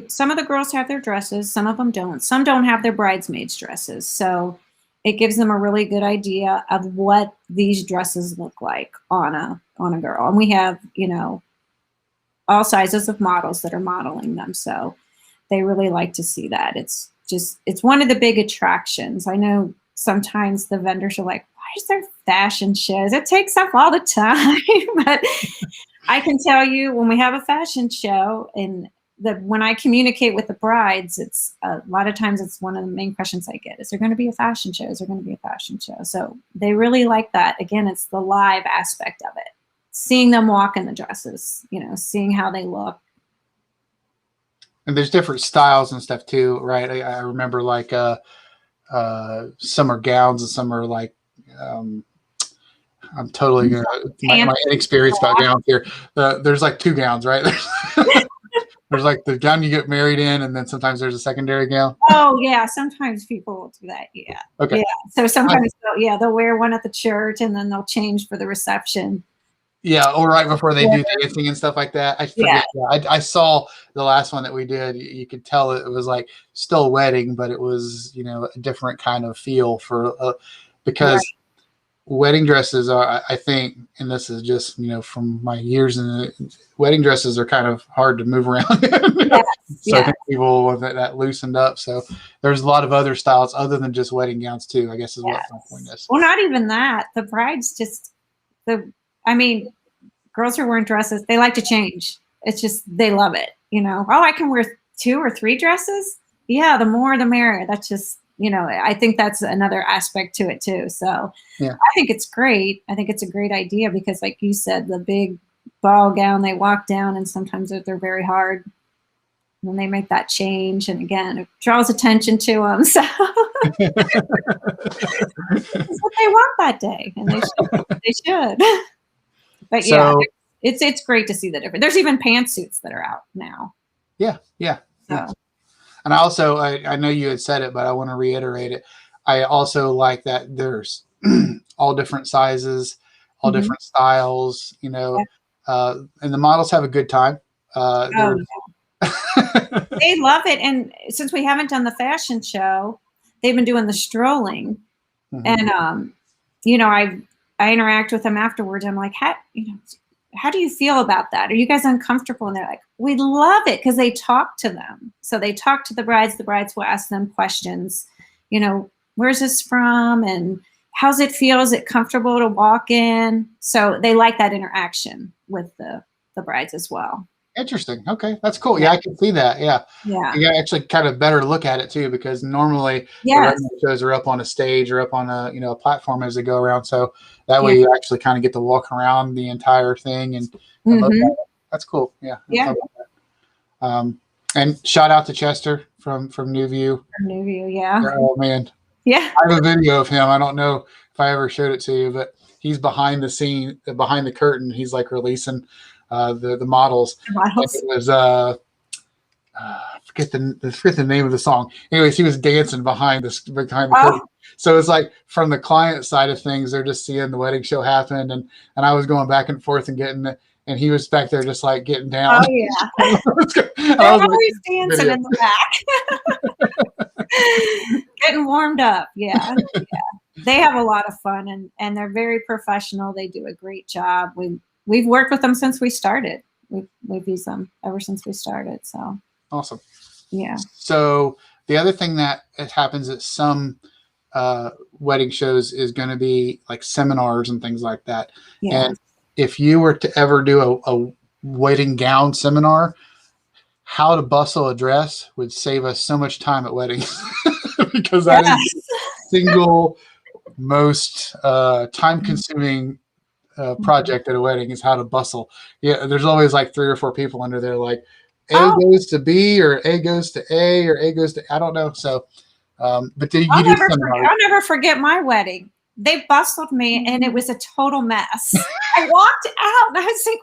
some of the girls have their dresses, some of them don't. Some don't have their bridesmaids dresses. So it gives them a really good idea of what these dresses look like on a girl. And we have, all sizes of models that are modeling them. So they really like to see that. It's one of the big attractions. I know sometimes the vendors are like, why is there fashion shows? It takes up all the time. But I can tell you, when we have a fashion show, and when I communicate with the brides, it's a lot of times it's one of the main questions I get: is there going to be a fashion show? Is there going to be a fashion show? So they really like that. Again, it's the live aspect of it. Seeing them walk in the dresses, seeing how they look. And there's different styles and stuff too, right? I remember like some are gowns and some are like I'm totally my inexperience about gowns here. There's like 2 gowns, right? There's like the gown you get married in, and then sometimes there's a secondary gown. Oh yeah, sometimes people will do that. Yeah. Okay. Yeah. So sometimes they'll wear one at the church, and then they'll change for the reception. Yeah, or right before they do dancing and stuff like that. I forget. Yeah. I saw the last one that we did. You could tell it was like still a wedding, but it was a different kind of feel because wedding dresses are, I think, and this is just from my years in the wedding dresses, are kind of hard to move around. So I think people want that loosened up. So there's a lot of other styles other than just wedding gowns too, I guess is what my point is. Well, not even that. The brides girls who are wearing dresses, they like to change. It's just, they love it. Oh, I can wear 2 or 3 dresses. Yeah, the more the merrier. That's just, I think that's another aspect to it too. So I think it's great. I think it's a great idea because, like you said, the big ball gown, they walk down, and sometimes they're very hard. When they make that change, and again, it draws attention to them. So it's what they want that day, and they should. But it's great to see the difference. There's even pantsuits that are out now. Yeah. And I know you had said it, but I want to reiterate it. I also like that there's all different sizes, all different styles, and the models have a good time. They love it. And since we haven't done the fashion show, they've been doing the strolling. And, I interact with them afterwards. I'm like, how do you feel about that? Are you guys uncomfortable? And they're like, we love it, because they talk to them. So they talk to the brides. The brides will ask them questions. Where's this from? And how's it feel? Is it comfortable to walk in? So they like that interaction with the brides as well. Interesting. Okay, that's cool. Yeah, I can see that. Yeah, Yeah. you actually kind of better look at it too, because normally the Yes. radio shows are up on a stage or up on a a platform as they go around. So that Yeah. way you actually kind of get to walk around the entire thing and look at it. That's cool. Yeah. Yeah. And shout out to Chester from New View. New View. Yeah. Oh man, Yeah. I have a video of him. I don't know if I ever showed it to you, but he's behind the scene, behind the curtain. He's like releasing the models. And it was I forget the name of the song. Anyways, he was dancing behind the curtain. So it's like from the client side of things, they're just seeing the wedding show happen, and I was going back and forth and getting it, and he was back there just like getting down. Oh yeah. They're always dancing in the back. Getting warmed up. Yeah. Yeah. They have a lot of fun, and they're very professional. They do a great job. We've worked with them since we started. We've used them ever since we started. So awesome. Yeah. So the other thing that happens at some wedding shows is going to be like seminars and things like that. Yeah. And if you were to ever do a wedding gown seminar, how to bustle a dress would save us so much time at weddings because that is the single most time-consuming project at a wedding is how to bustle. Yeah, there's always like 3 or 4 people under there, like A goes to B or A goes to A or A goes to I don't know. So, but did you do seminars? I'll never forget my wedding. They bustled me, and it was a total mess. I walked out, and I was like,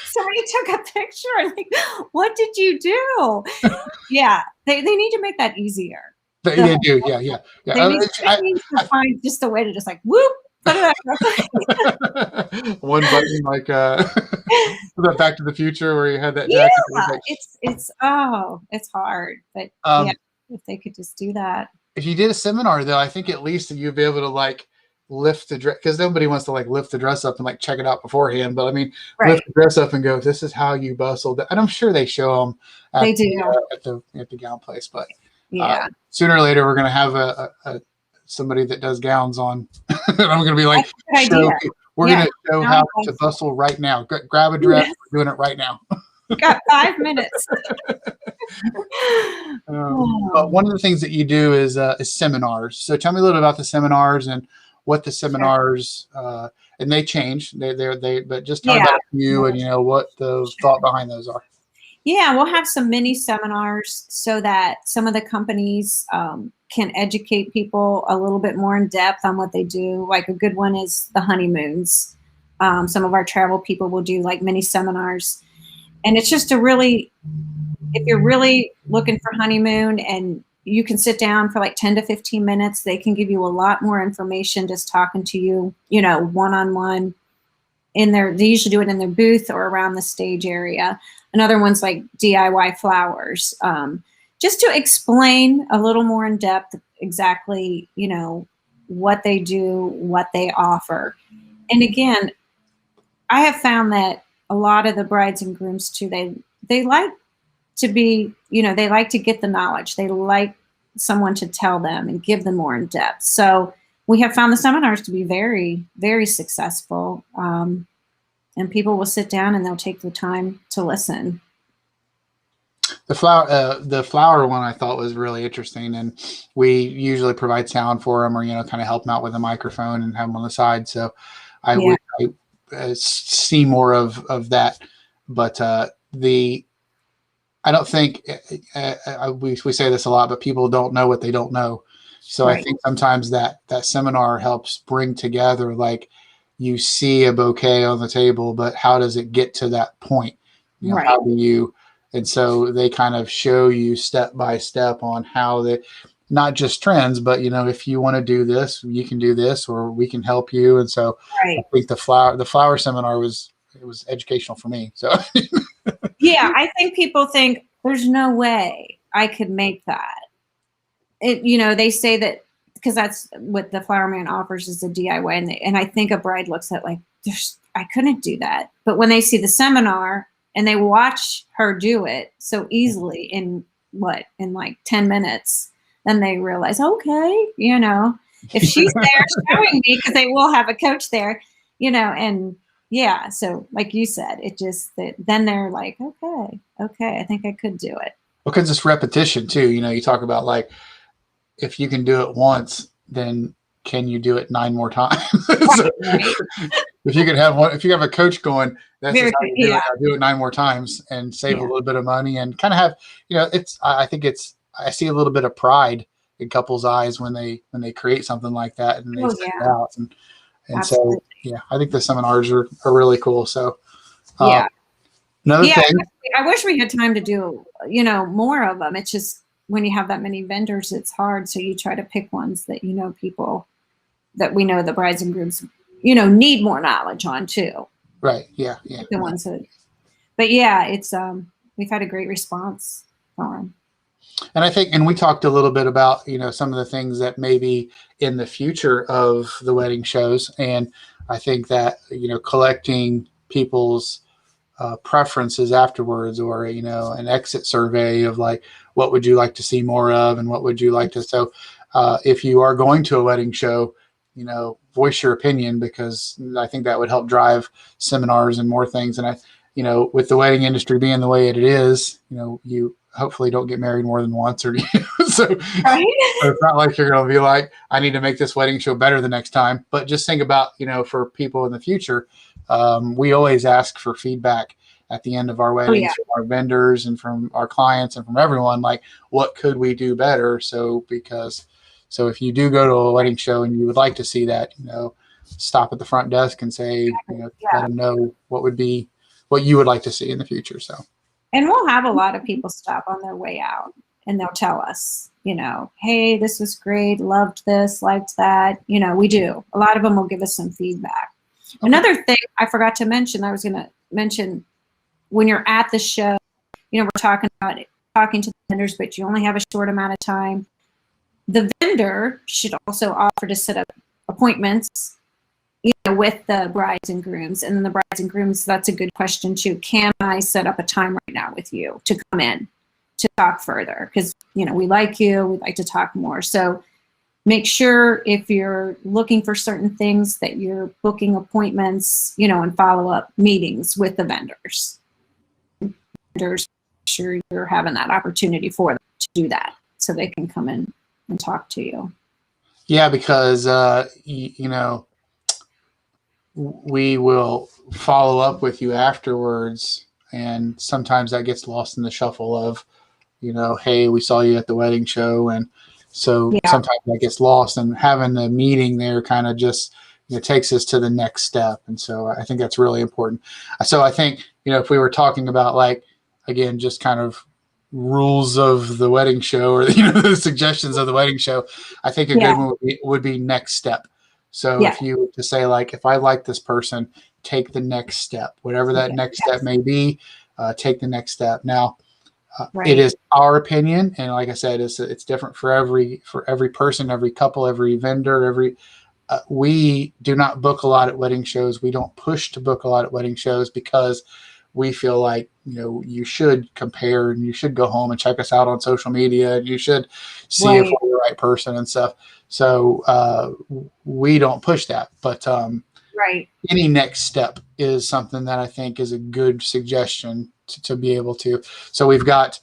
somebody took a picture, and like, what did you do? Yeah, they need to make that easier. They do, yeah. They need to find just a way to just like whoop, put it up. One button, like that Back to the Future where you had that jacket. Yeah, it's hard, but yeah, if they could just do that. If you did a seminar, though, I think at least you'd be able to like lift the dress, because nobody wants to like lift the dress up and like check it out beforehand. But I mean, lift the dress up and go, this is how you bustled. And I'm sure they show them at the gown place. But yeah, sooner or later we're going to have a somebody that does gowns on. And I'm going to be like, we're going to show how to bustle right now. Grab a dress. We're doing it right now. Got 5 minutes. But one of the things that you do is seminars. So tell me a little about the seminars and what the seminars and they change. But just talk about you and what the thought behind those are. Yeah, we'll have some mini seminars so that some of the companies can educate people a little bit more in depth on what they do. Like a good one is the honeymoons. Some of our travel people will do like mini seminars. And it's just if you're really looking for honeymoon and you can sit down for like 10 to 15 minutes, they can give you a lot more information just talking to you, one-on-one they usually do it in their booth or around the stage area. Another one's like DIY flowers, just to explain a little more in depth exactly, what they do, what they offer. And again, I have found that a lot of the brides and grooms too, they like to be, they like to get the knowledge. They like someone to tell them and give them more in depth. So we have found the seminars to be very, very successful. And people will sit down and they'll take the time to listen. The flower one I thought was really interesting, and we usually provide sound for them or kind of help them out with a microphone and have them on the side. So I would see more of that, but I don't think we say this a lot, but people don't know what they don't know. So I think sometimes that seminar helps bring together, like, you see a bouquet on the table, but how does it get to that point? How do you? And so they kind of show you step by step on how not just trends, but if you want to do this, you can do this, or we can help you. And so I think the flower seminar was educational for me. So yeah, I think people think there's no way I could make that. They say that because that's what the Flower Man offers is a DIY, and I think a bride looks at like, I couldn't do that. But when they see the seminar and they watch her do it so easily in like 10 minutes, then they realize, okay, if she's there showing me, because they will have a coach there, and yeah. So like you said, it just that then they're like, okay, I think I could do it. Because it's repetition too. You talk about like, if you can do it once, then can you do it 9 more times? So, Right. if you can have one, if you have a coach going, this Very is how good. you do it. Yeah. I'll do it 9 more times and save a Yeah. little bit of money and kind of have, I think I see a little bit of pride in couples' eyes when they create something like that and they Oh send it yeah. out. And Absolutely. so, yeah, I think the seminars are really cool. So, uh, Yeah. another Yeah. thing, I wish we had time to do, more of them. It's just when you have that many vendors, it's hard. So you try to pick ones that people that we know the brides and grooms, need more knowledge on too. right. Yeah. Yeah. The ones that, but yeah, it's we've had a great response for them. And I think, and we talked a little bit about, some of the things that maybe in the future of the wedding shows. And I think that, collecting people's preferences afterwards, or, an exit survey of like, what would you like to see more of? And what would you like to, so if you are going to a wedding show, voice your opinion, because I think that would help drive seminars and more things. And with the wedding industry being the way it is, you hopefully don't get married more than once, or so, Right. so it's not like you're going to be like, I need to make this wedding show better the next time. But just think about, for people in the future, we always ask for feedback at the end of our weddings from our vendors and from our clients and from everyone, like, what could we do better? So if you do go to a wedding show and you would like to see that, stop at the front desk and say, let them know what you would like to see in the future. So. And we'll have a lot of people stop on their way out and they'll tell us, hey, this was great, loved this, liked that. We do. A lot of them will give us some feedback. Okay. Another thing I forgot to mention, I was going to mention, when you're at the show, we're talking to the vendors, but you only have a short amount of time. The vendor should also offer to set up appointments with the brides and grooms. And the brides and grooms, that's a good question too. Can I set up a time right now with you to come in to talk further? Because, we like you, we'd like to talk more. So make sure if you're looking for certain things that you're booking appointments, and follow-up meetings with the vendors. Vendors, sure you're having that opportunity for them to do that so they can come in and talk to you. Yeah, because, we will follow up with you afterwards, and sometimes that gets lost in the shuffle of, hey, we saw you at the wedding show, and so sometimes that gets lost, and having the meeting there kind of just takes us to the next step. And so I think that's really important. So I think if we were talking about, like, again, just kind of rules of the wedding show, or the suggestions of the wedding show, I think a good one would be next step. So if you were to say, like, if I like this person, take the next step, whatever that next step may be, take the next step. Now, it is our opinion, and like I said, it's different for every person, every couple, every vendor, we do not book a lot at wedding shows. We don't push to book a lot at wedding shows because we feel like, you should compare, and you should go home and check us out on social media, and you should see if we're the right person and stuff. So we don't push that, but any next step is something that I think is a good suggestion to be able to. So we've got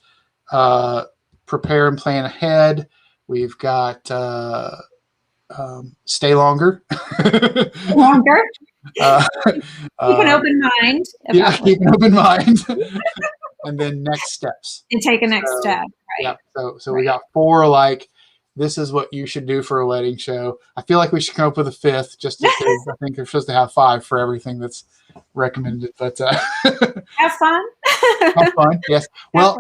prepare and plan ahead. We've got stay longer. Longer. Keep an open mind. Keep an open mind. And then next steps. And take a next step. Right. Yeah. So we got 4, like, this is what you should do for a wedding show. I feel like we should come up with a 5th, just because I think you're supposed to have 5 for everything that's recommended. But have fun. Have fun. Yes. Well,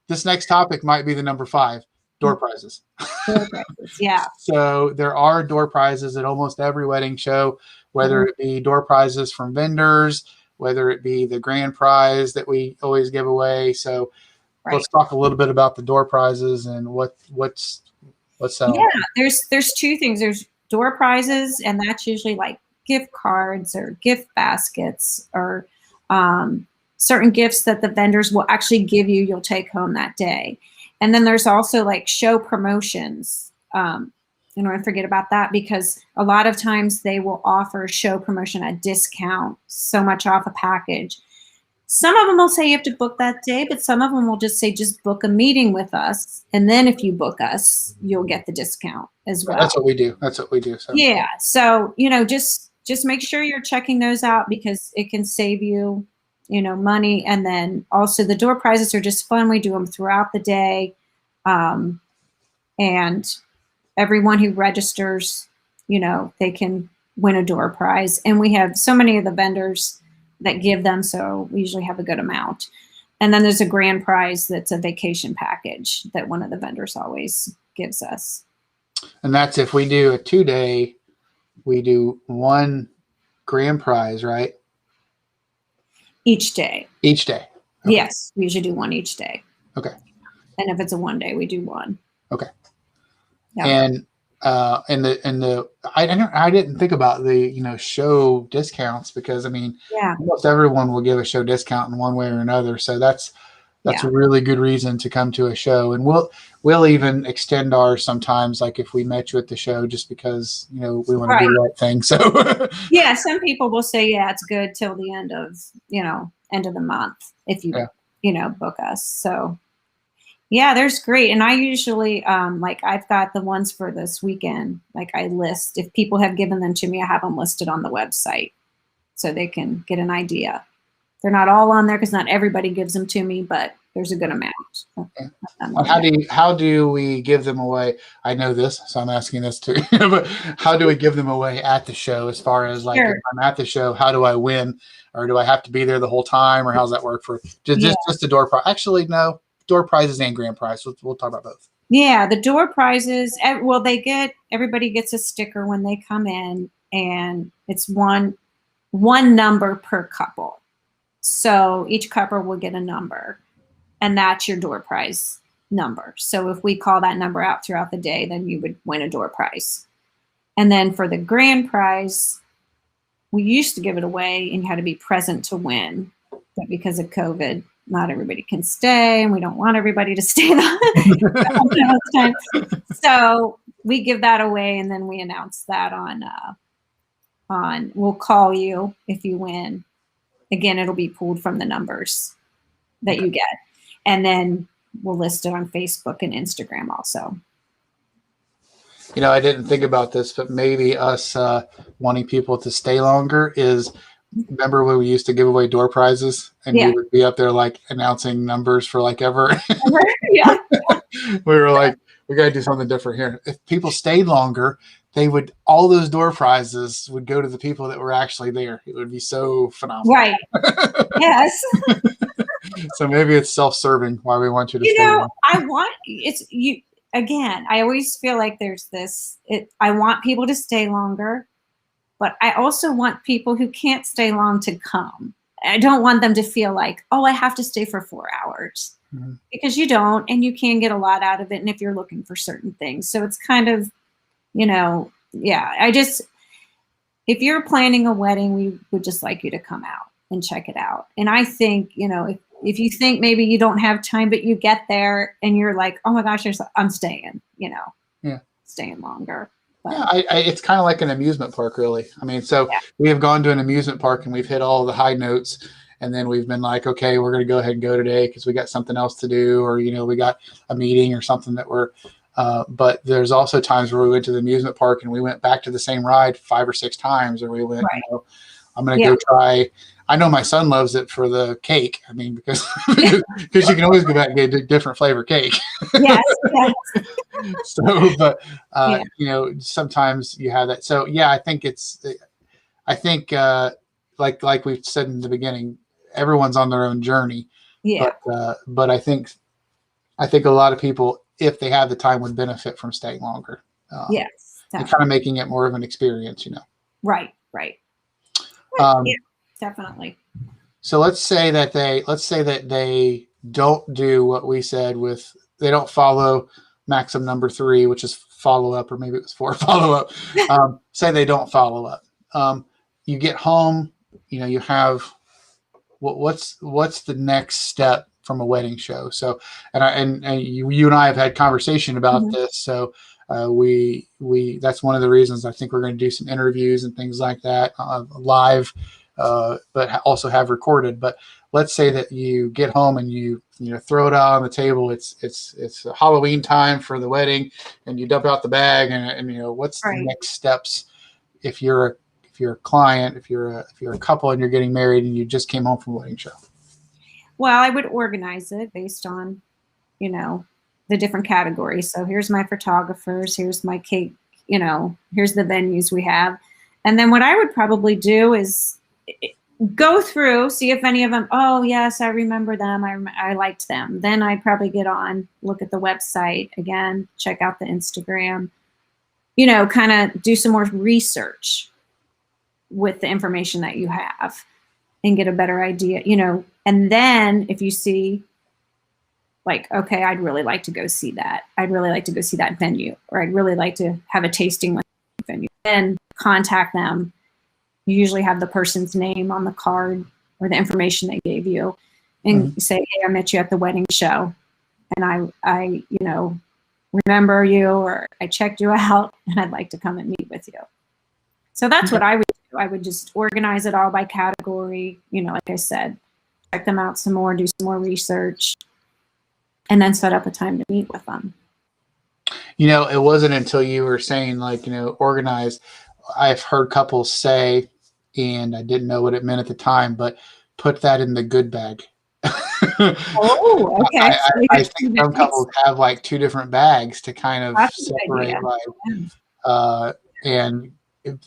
this next topic might be the number 5. Door prizes. Door prizes, yeah. So there are door prizes at almost every wedding show, whether it be door prizes from vendors, whether it be the grand prize that we always give away. So let's talk a little bit about the door prizes and what's that? Yeah, there's 2 things. There's door prizes, and that's usually like gift cards or gift baskets or certain gifts that the vendors will actually give you, you'll take home that day. And then there's also like show promotions I don't want to forget about that, because a lot of times they will offer show promotion at discount, so much off a package. Some of them will say you have to book that day, but some of them will just say, just book a meeting with us. And then if you book us, you'll get the discount as well. That's what we do. That's what we do. So. Yeah. So, just make sure you're checking those out, because it can save you, money. And then also the door prizes are just fun. We do them throughout the day. And everyone who registers, they can win a door prize. And we have so many of the vendors that give them, so we usually have a good amount. And then there's a grand prize that's a vacation package that one of the vendors always gives us. And that's if we do a 2-day, we do one grand prize, right? Each day. Each day. Okay. Yes, we usually do one each day. Okay. And if it's a 1 day, we do one. Okay. Yeah. And I didn't think about the show discounts, because almost everyone will give a show discount in one way or another, so that's a really good reason to come to a show. And we'll even extend ours sometimes, like if we met you at the show, just because we want to do the right thing. So yeah, some people will say it's good till the end of the month if you book us. So yeah, there's great. And I usually, I've got the ones for this weekend, I list, if people have given them to me, I have them listed on the website so they can get an idea. They're not all on there because not everybody gives them to me, but there's a good amount. Okay. How do we give them away? I know this, so I'm asking this too, but how do we give them away at the show, as far as if I'm at the show, how do I win? Or do I have to be there the whole time, or how's that work for just the door prize? Actually, no. Door prizes and grand prize. We'll talk about both. Yeah, the door prizes. Well, everybody gets a sticker when they come in, and it's one number per couple. So each couple will get a number, and that's your door prize number. So if we call that number out throughout the day, then you would win a door prize. And then for the grand prize, we used to give it away, and you had to be present to win, but because of COVID, not everybody can stay, and we don't want everybody to stay the time. So we give that away, and then we announce that on we'll call you if you win. Again, it'll be pulled from the numbers that you get. And then we'll list it on Facebook and Instagram also. I didn't think about this, but maybe us wanting people to stay longer is, remember when we used to give away door prizes, and we would be up there announcing numbers for ever? Yeah. We were like, we got to do something different here. If people stayed longer, all those door prizes would go to the people that were actually there. It would be so phenomenal. Right. Yes. So maybe it's self-serving why we want you to stay. Again, I always feel like there's this, I want people to stay longer, but I also want people who can't stay long to come. I don't want them to feel like, I have to stay for 4 hours, because you don't, and you can get a lot out of it. And if you're looking for certain things, so it's kind of, if you're planning a wedding, we would just like you to come out and check it out. And I think, if you think maybe you don't have time, but you get there and you're like, oh my gosh, I'm staying, staying longer. But, it's kind of like an amusement park, really. We have gone to an amusement park and we've hit all the high notes, and then we've been like, okay, we're going to go ahead and go today because we got something else to do, or, we got a meeting or something that we're, but there's also times where we went to the amusement park and we went back to the same ride 5 or 6 times, or we went, I'm going to go try. I know my son loves it for the cake. Because you can always go back and get a different flavor cake. Yes. So, but sometimes you have that. So yeah, I think like we've said in the beginning, everyone's on their own journey. Yeah. But I think a lot of people, if they have the time, would benefit from staying longer. Yes. And kind of making it more of an experience, Right. Definitely. So let's say that they don't do what we said they don't follow maxim number 3, which is follow up, or maybe it was 4 follow up. Say they don't follow up. You get home, you have what's the next step from a wedding show? So, and you and I have had conversation about this. So That's one of the reasons I think we're going to do some interviews and things like that live, but also have recorded. But let's say that you get home and you throw it out on the table. It's Halloween time for the wedding, and you dump out the bag, and what's the next steps if you're a client, if you're a couple and you're getting married and you just came home from a wedding show? Well, I would organize it based on, the different categories. So here's my photographers, here's my cake, here's the venues we have. And then what I would probably do is go through, see if any of them, oh yes, I remember them, I liked them. Then I'd probably get on, look at the website again, check out the Instagram, kind of do some more research with the information that you have and get a better idea, and then if you see like, okay, I'd really like to go see that. I'd really like to go see that venue, or I'd really like to have a tasting with the venue. Then contact them. You usually have the person's name on the card or the information they gave you, and say, hey, I met you at the wedding show, and I remember you, or I checked you out, and I'd like to come and meet with you. So that's what I would do. I would just organize it all by category, like I said, check them out some more, do some more research, and then set up a time to meet with them. It wasn't until you were saying organize. I've heard couples say, and I didn't know what it meant at the time, but put that in the good bag. Oh, okay. I think some couples have like two different bags to kind of separate, and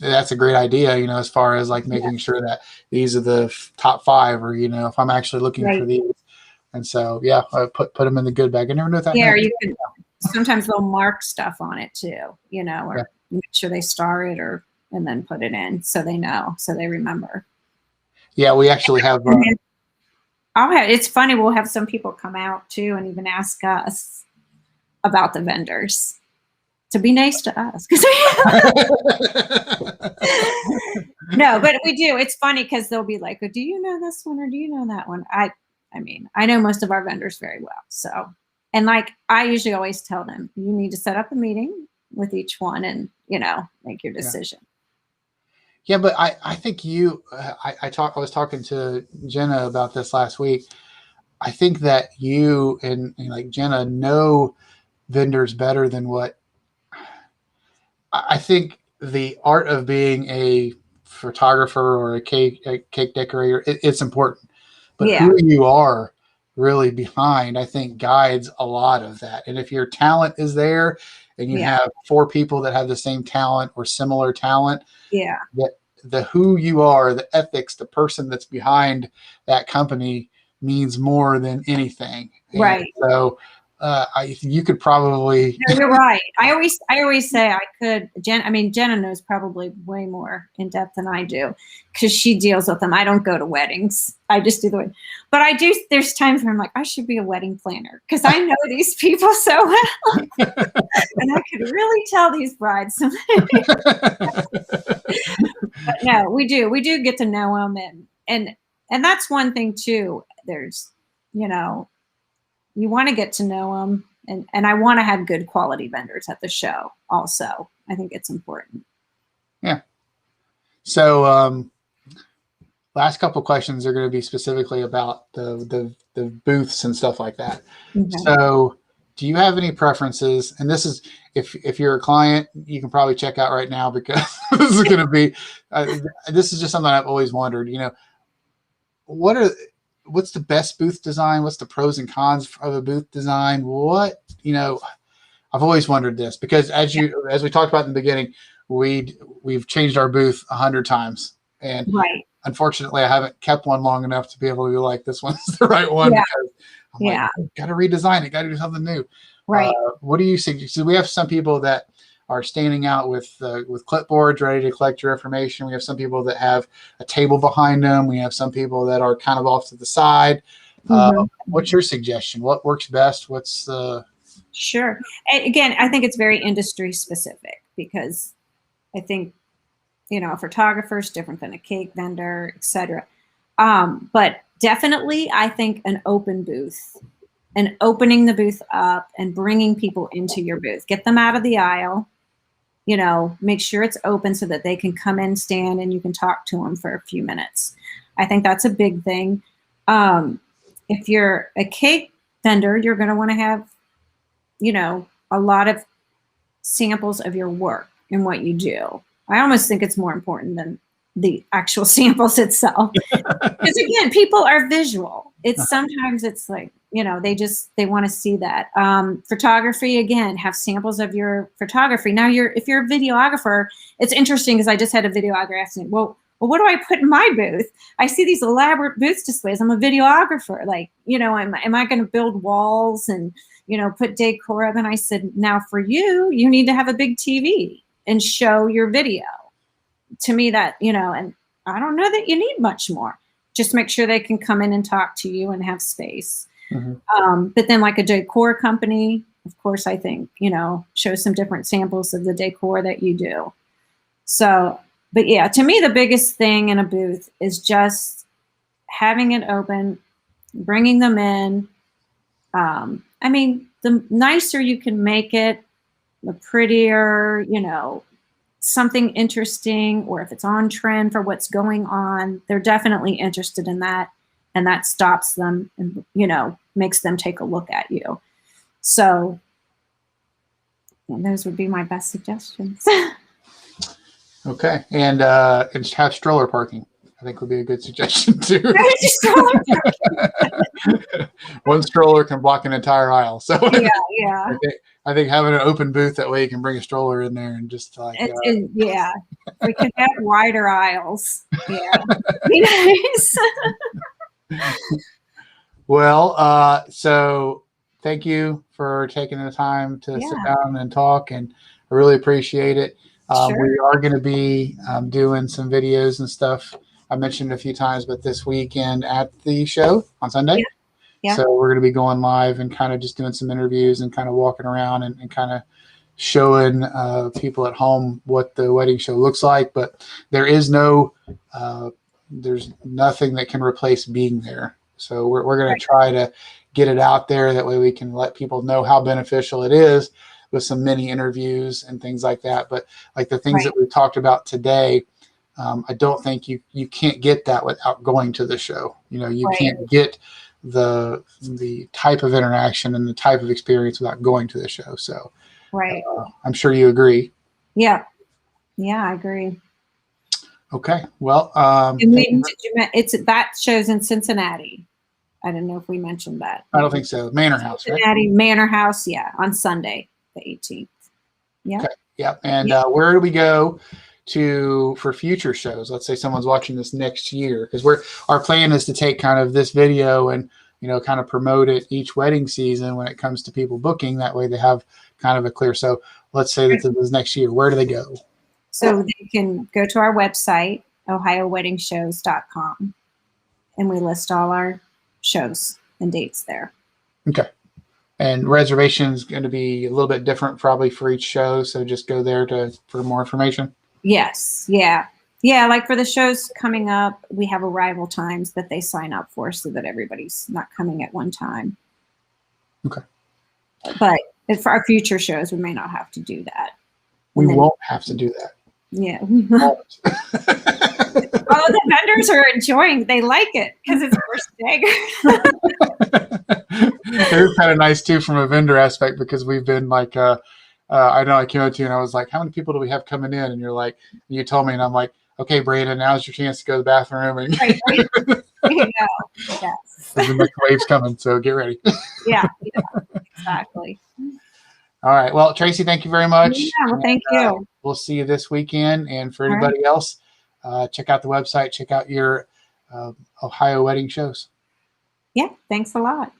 that's a great idea, as far as like making sure that these are the top 5, or, if I'm actually looking for these. And so, I put them in the good bag. I never knew that. Yeah, you can, sometimes they'll mark stuff on it too, or make sure they star it and then put it in so they know, so they remember. Yeah, we actually have. It's funny. We'll have some people come out too and even ask us about the vendors to be nice to us. No, but we do. It's funny because they'll be like, oh, do you know this one or do you know that one? I mean, I know most of our vendors very well. So, and like, I usually always tell them, you need to set up a meeting with each one and, make your decision. Yeah, but I think I was talking to Jenna about this last week. I think that you and like Jenna know vendors better than what I think. The art of being a photographer or a cake decorator, it's important. But who you are really behind, I think, guides a lot of that. And if your talent is there and you have 4 people that have the same talent or similar talent, that the who you are, the ethics, the person that's behind that company means more than anything. Right. And so you could probably. No, you're right. I always say I could. Jenna knows probably way more in depth than I do because she deals with them. I don't go to weddings. I just do the wedding. But I do. There's times where I'm like, I should be a wedding planner because I know these people so well, and I could really tell these brides. But no, we do. We do get to know them, and that's one thing too. There's, you want to get to know them, and I want to have good quality vendors at the show also. I think it's important. Yeah. So last couple of questions are going to be specifically about the booths and stuff like that. So do you have any preferences? And this is, if you're a client, you can probably check out right now because this is going to be, this is just something I've always wondered, what's the best booth design? What's the pros and cons of a booth design? I've always wondered this because as we talked about in the beginning, we've changed our booth 100 times, and unfortunately I haven't kept one long enough to be able to be like, this one's the right one. Because I'm like, got to redesign it, got to do something new. Right. What do you think? So we have some people that are standing out with clipboards ready to collect your information. We have some people that have a table behind them. We have some people that are kind of off to the side. What's your suggestion? What works best? What's the... Sure. And again, I think it's very industry specific because I think, a photographer is different than a cake vendor, et cetera. But definitely, I think an open booth and opening the booth up and bringing people into your booth. Get them out of the aisle, you know, make sure it's open so that they can come in, stand, and you can talk to them for a few minutes. I think that's a big thing. If you're a cake vendor, you're going to want to have, you know, a lot of samples of your work and what you do. I almost think it's more important than the actual samples itself. Because again, people are visual. It's sometimes it's like, you know, they want to see that. Photography, again, have samples of your photography. Now if you're a videographer, it's interesting because I just had a videographer asking, well, what do I put in my booth? I see these elaborate booth displays. I'm a videographer. Like, you know, am I going to build walls and, you know, put decor up? And I said, now for you, you need to have a big TV and show your video. To me, that, you know, and I don't know that you need much more. Just make sure they can come in and talk to you and have space. But then like a decor company, of course, I think, you know, show some different samples of the decor that you do. So, but yeah, to me, the biggest thing in a booth is just having it open, bringing them in. I mean, the nicer you can make it, the prettier, you know, something interesting, or if it's on trend for what's going on, they're definitely interested in that. And that stops them and, you know, makes them take a look at you. So those would be my best suggestions. Okay. And have stroller parking, I think would be a good suggestion too. One stroller can block an entire aisle. So yeah. I think having an open booth, that way you can bring a stroller in there and just like yeah, we could have wider aisles. Yeah, be nice. Well, so thank you for taking the time to sit down and talk, and I really appreciate it. Sure. We are going to be doing some videos and stuff. I mentioned a few times, but this weekend at the show on Sunday. Yeah. So we're going to be going live and kind of just doing some interviews and kind of walking around and kind of showing people at home what the wedding show looks like. But there is there's nothing that can replace being there. So we're going to try to get it out there. That way we can let people know how beneficial it is with some mini interviews and things like that. But like the things that we've talked about today, I don't think you can't get that without going to the show. You know, you can't get the type of interaction and the type of experience without going to the show. So I'm sure you agree. Yeah, I agree. Okay, well, that show's in Cincinnati. I don't know if we mentioned that. I don't think so. Manor House, Cincinnati, right? Manor House, on Sunday, the 18th. Yeah. Okay. Yeah. And where do we go for future shows? Let's say someone's watching this next year, because our plan is to take kind of this video and, you know, kind of promote it each wedding season when it comes to people booking. That way they have kind of a clear. So let's say that this next year, where do they go? So they can go to our website, ohioweddingshows.com, and we list all our shows and dates there. Okay. And reservation is going to be a little bit different probably for each show. So just go there for more information. Yes. Yeah. Yeah. Like for the shows coming up, we have arrival times that they sign up for so that everybody's not coming at one time. Okay. But for our future shows, we may not have to do that. We won't have to do that. Yeah. Oh, the vendors are enjoying. They like it because it's first day. It's kind of nice too from a vendor aspect, because we've been like, I know I came up to you and I was like, how many people do we have coming in? And you're like, you told me, and I'm like, okay, Brandon, now's your chance to go to the bathroom. And right. Yes. The next wave's coming, so get ready. Yeah, exactly. All right. Well, Tracy, thank you very much. Yeah, well, thank you. We'll see you this weekend. And for anybody else, check out the website. Check out your Ohio wedding shows. Yeah, thanks a lot.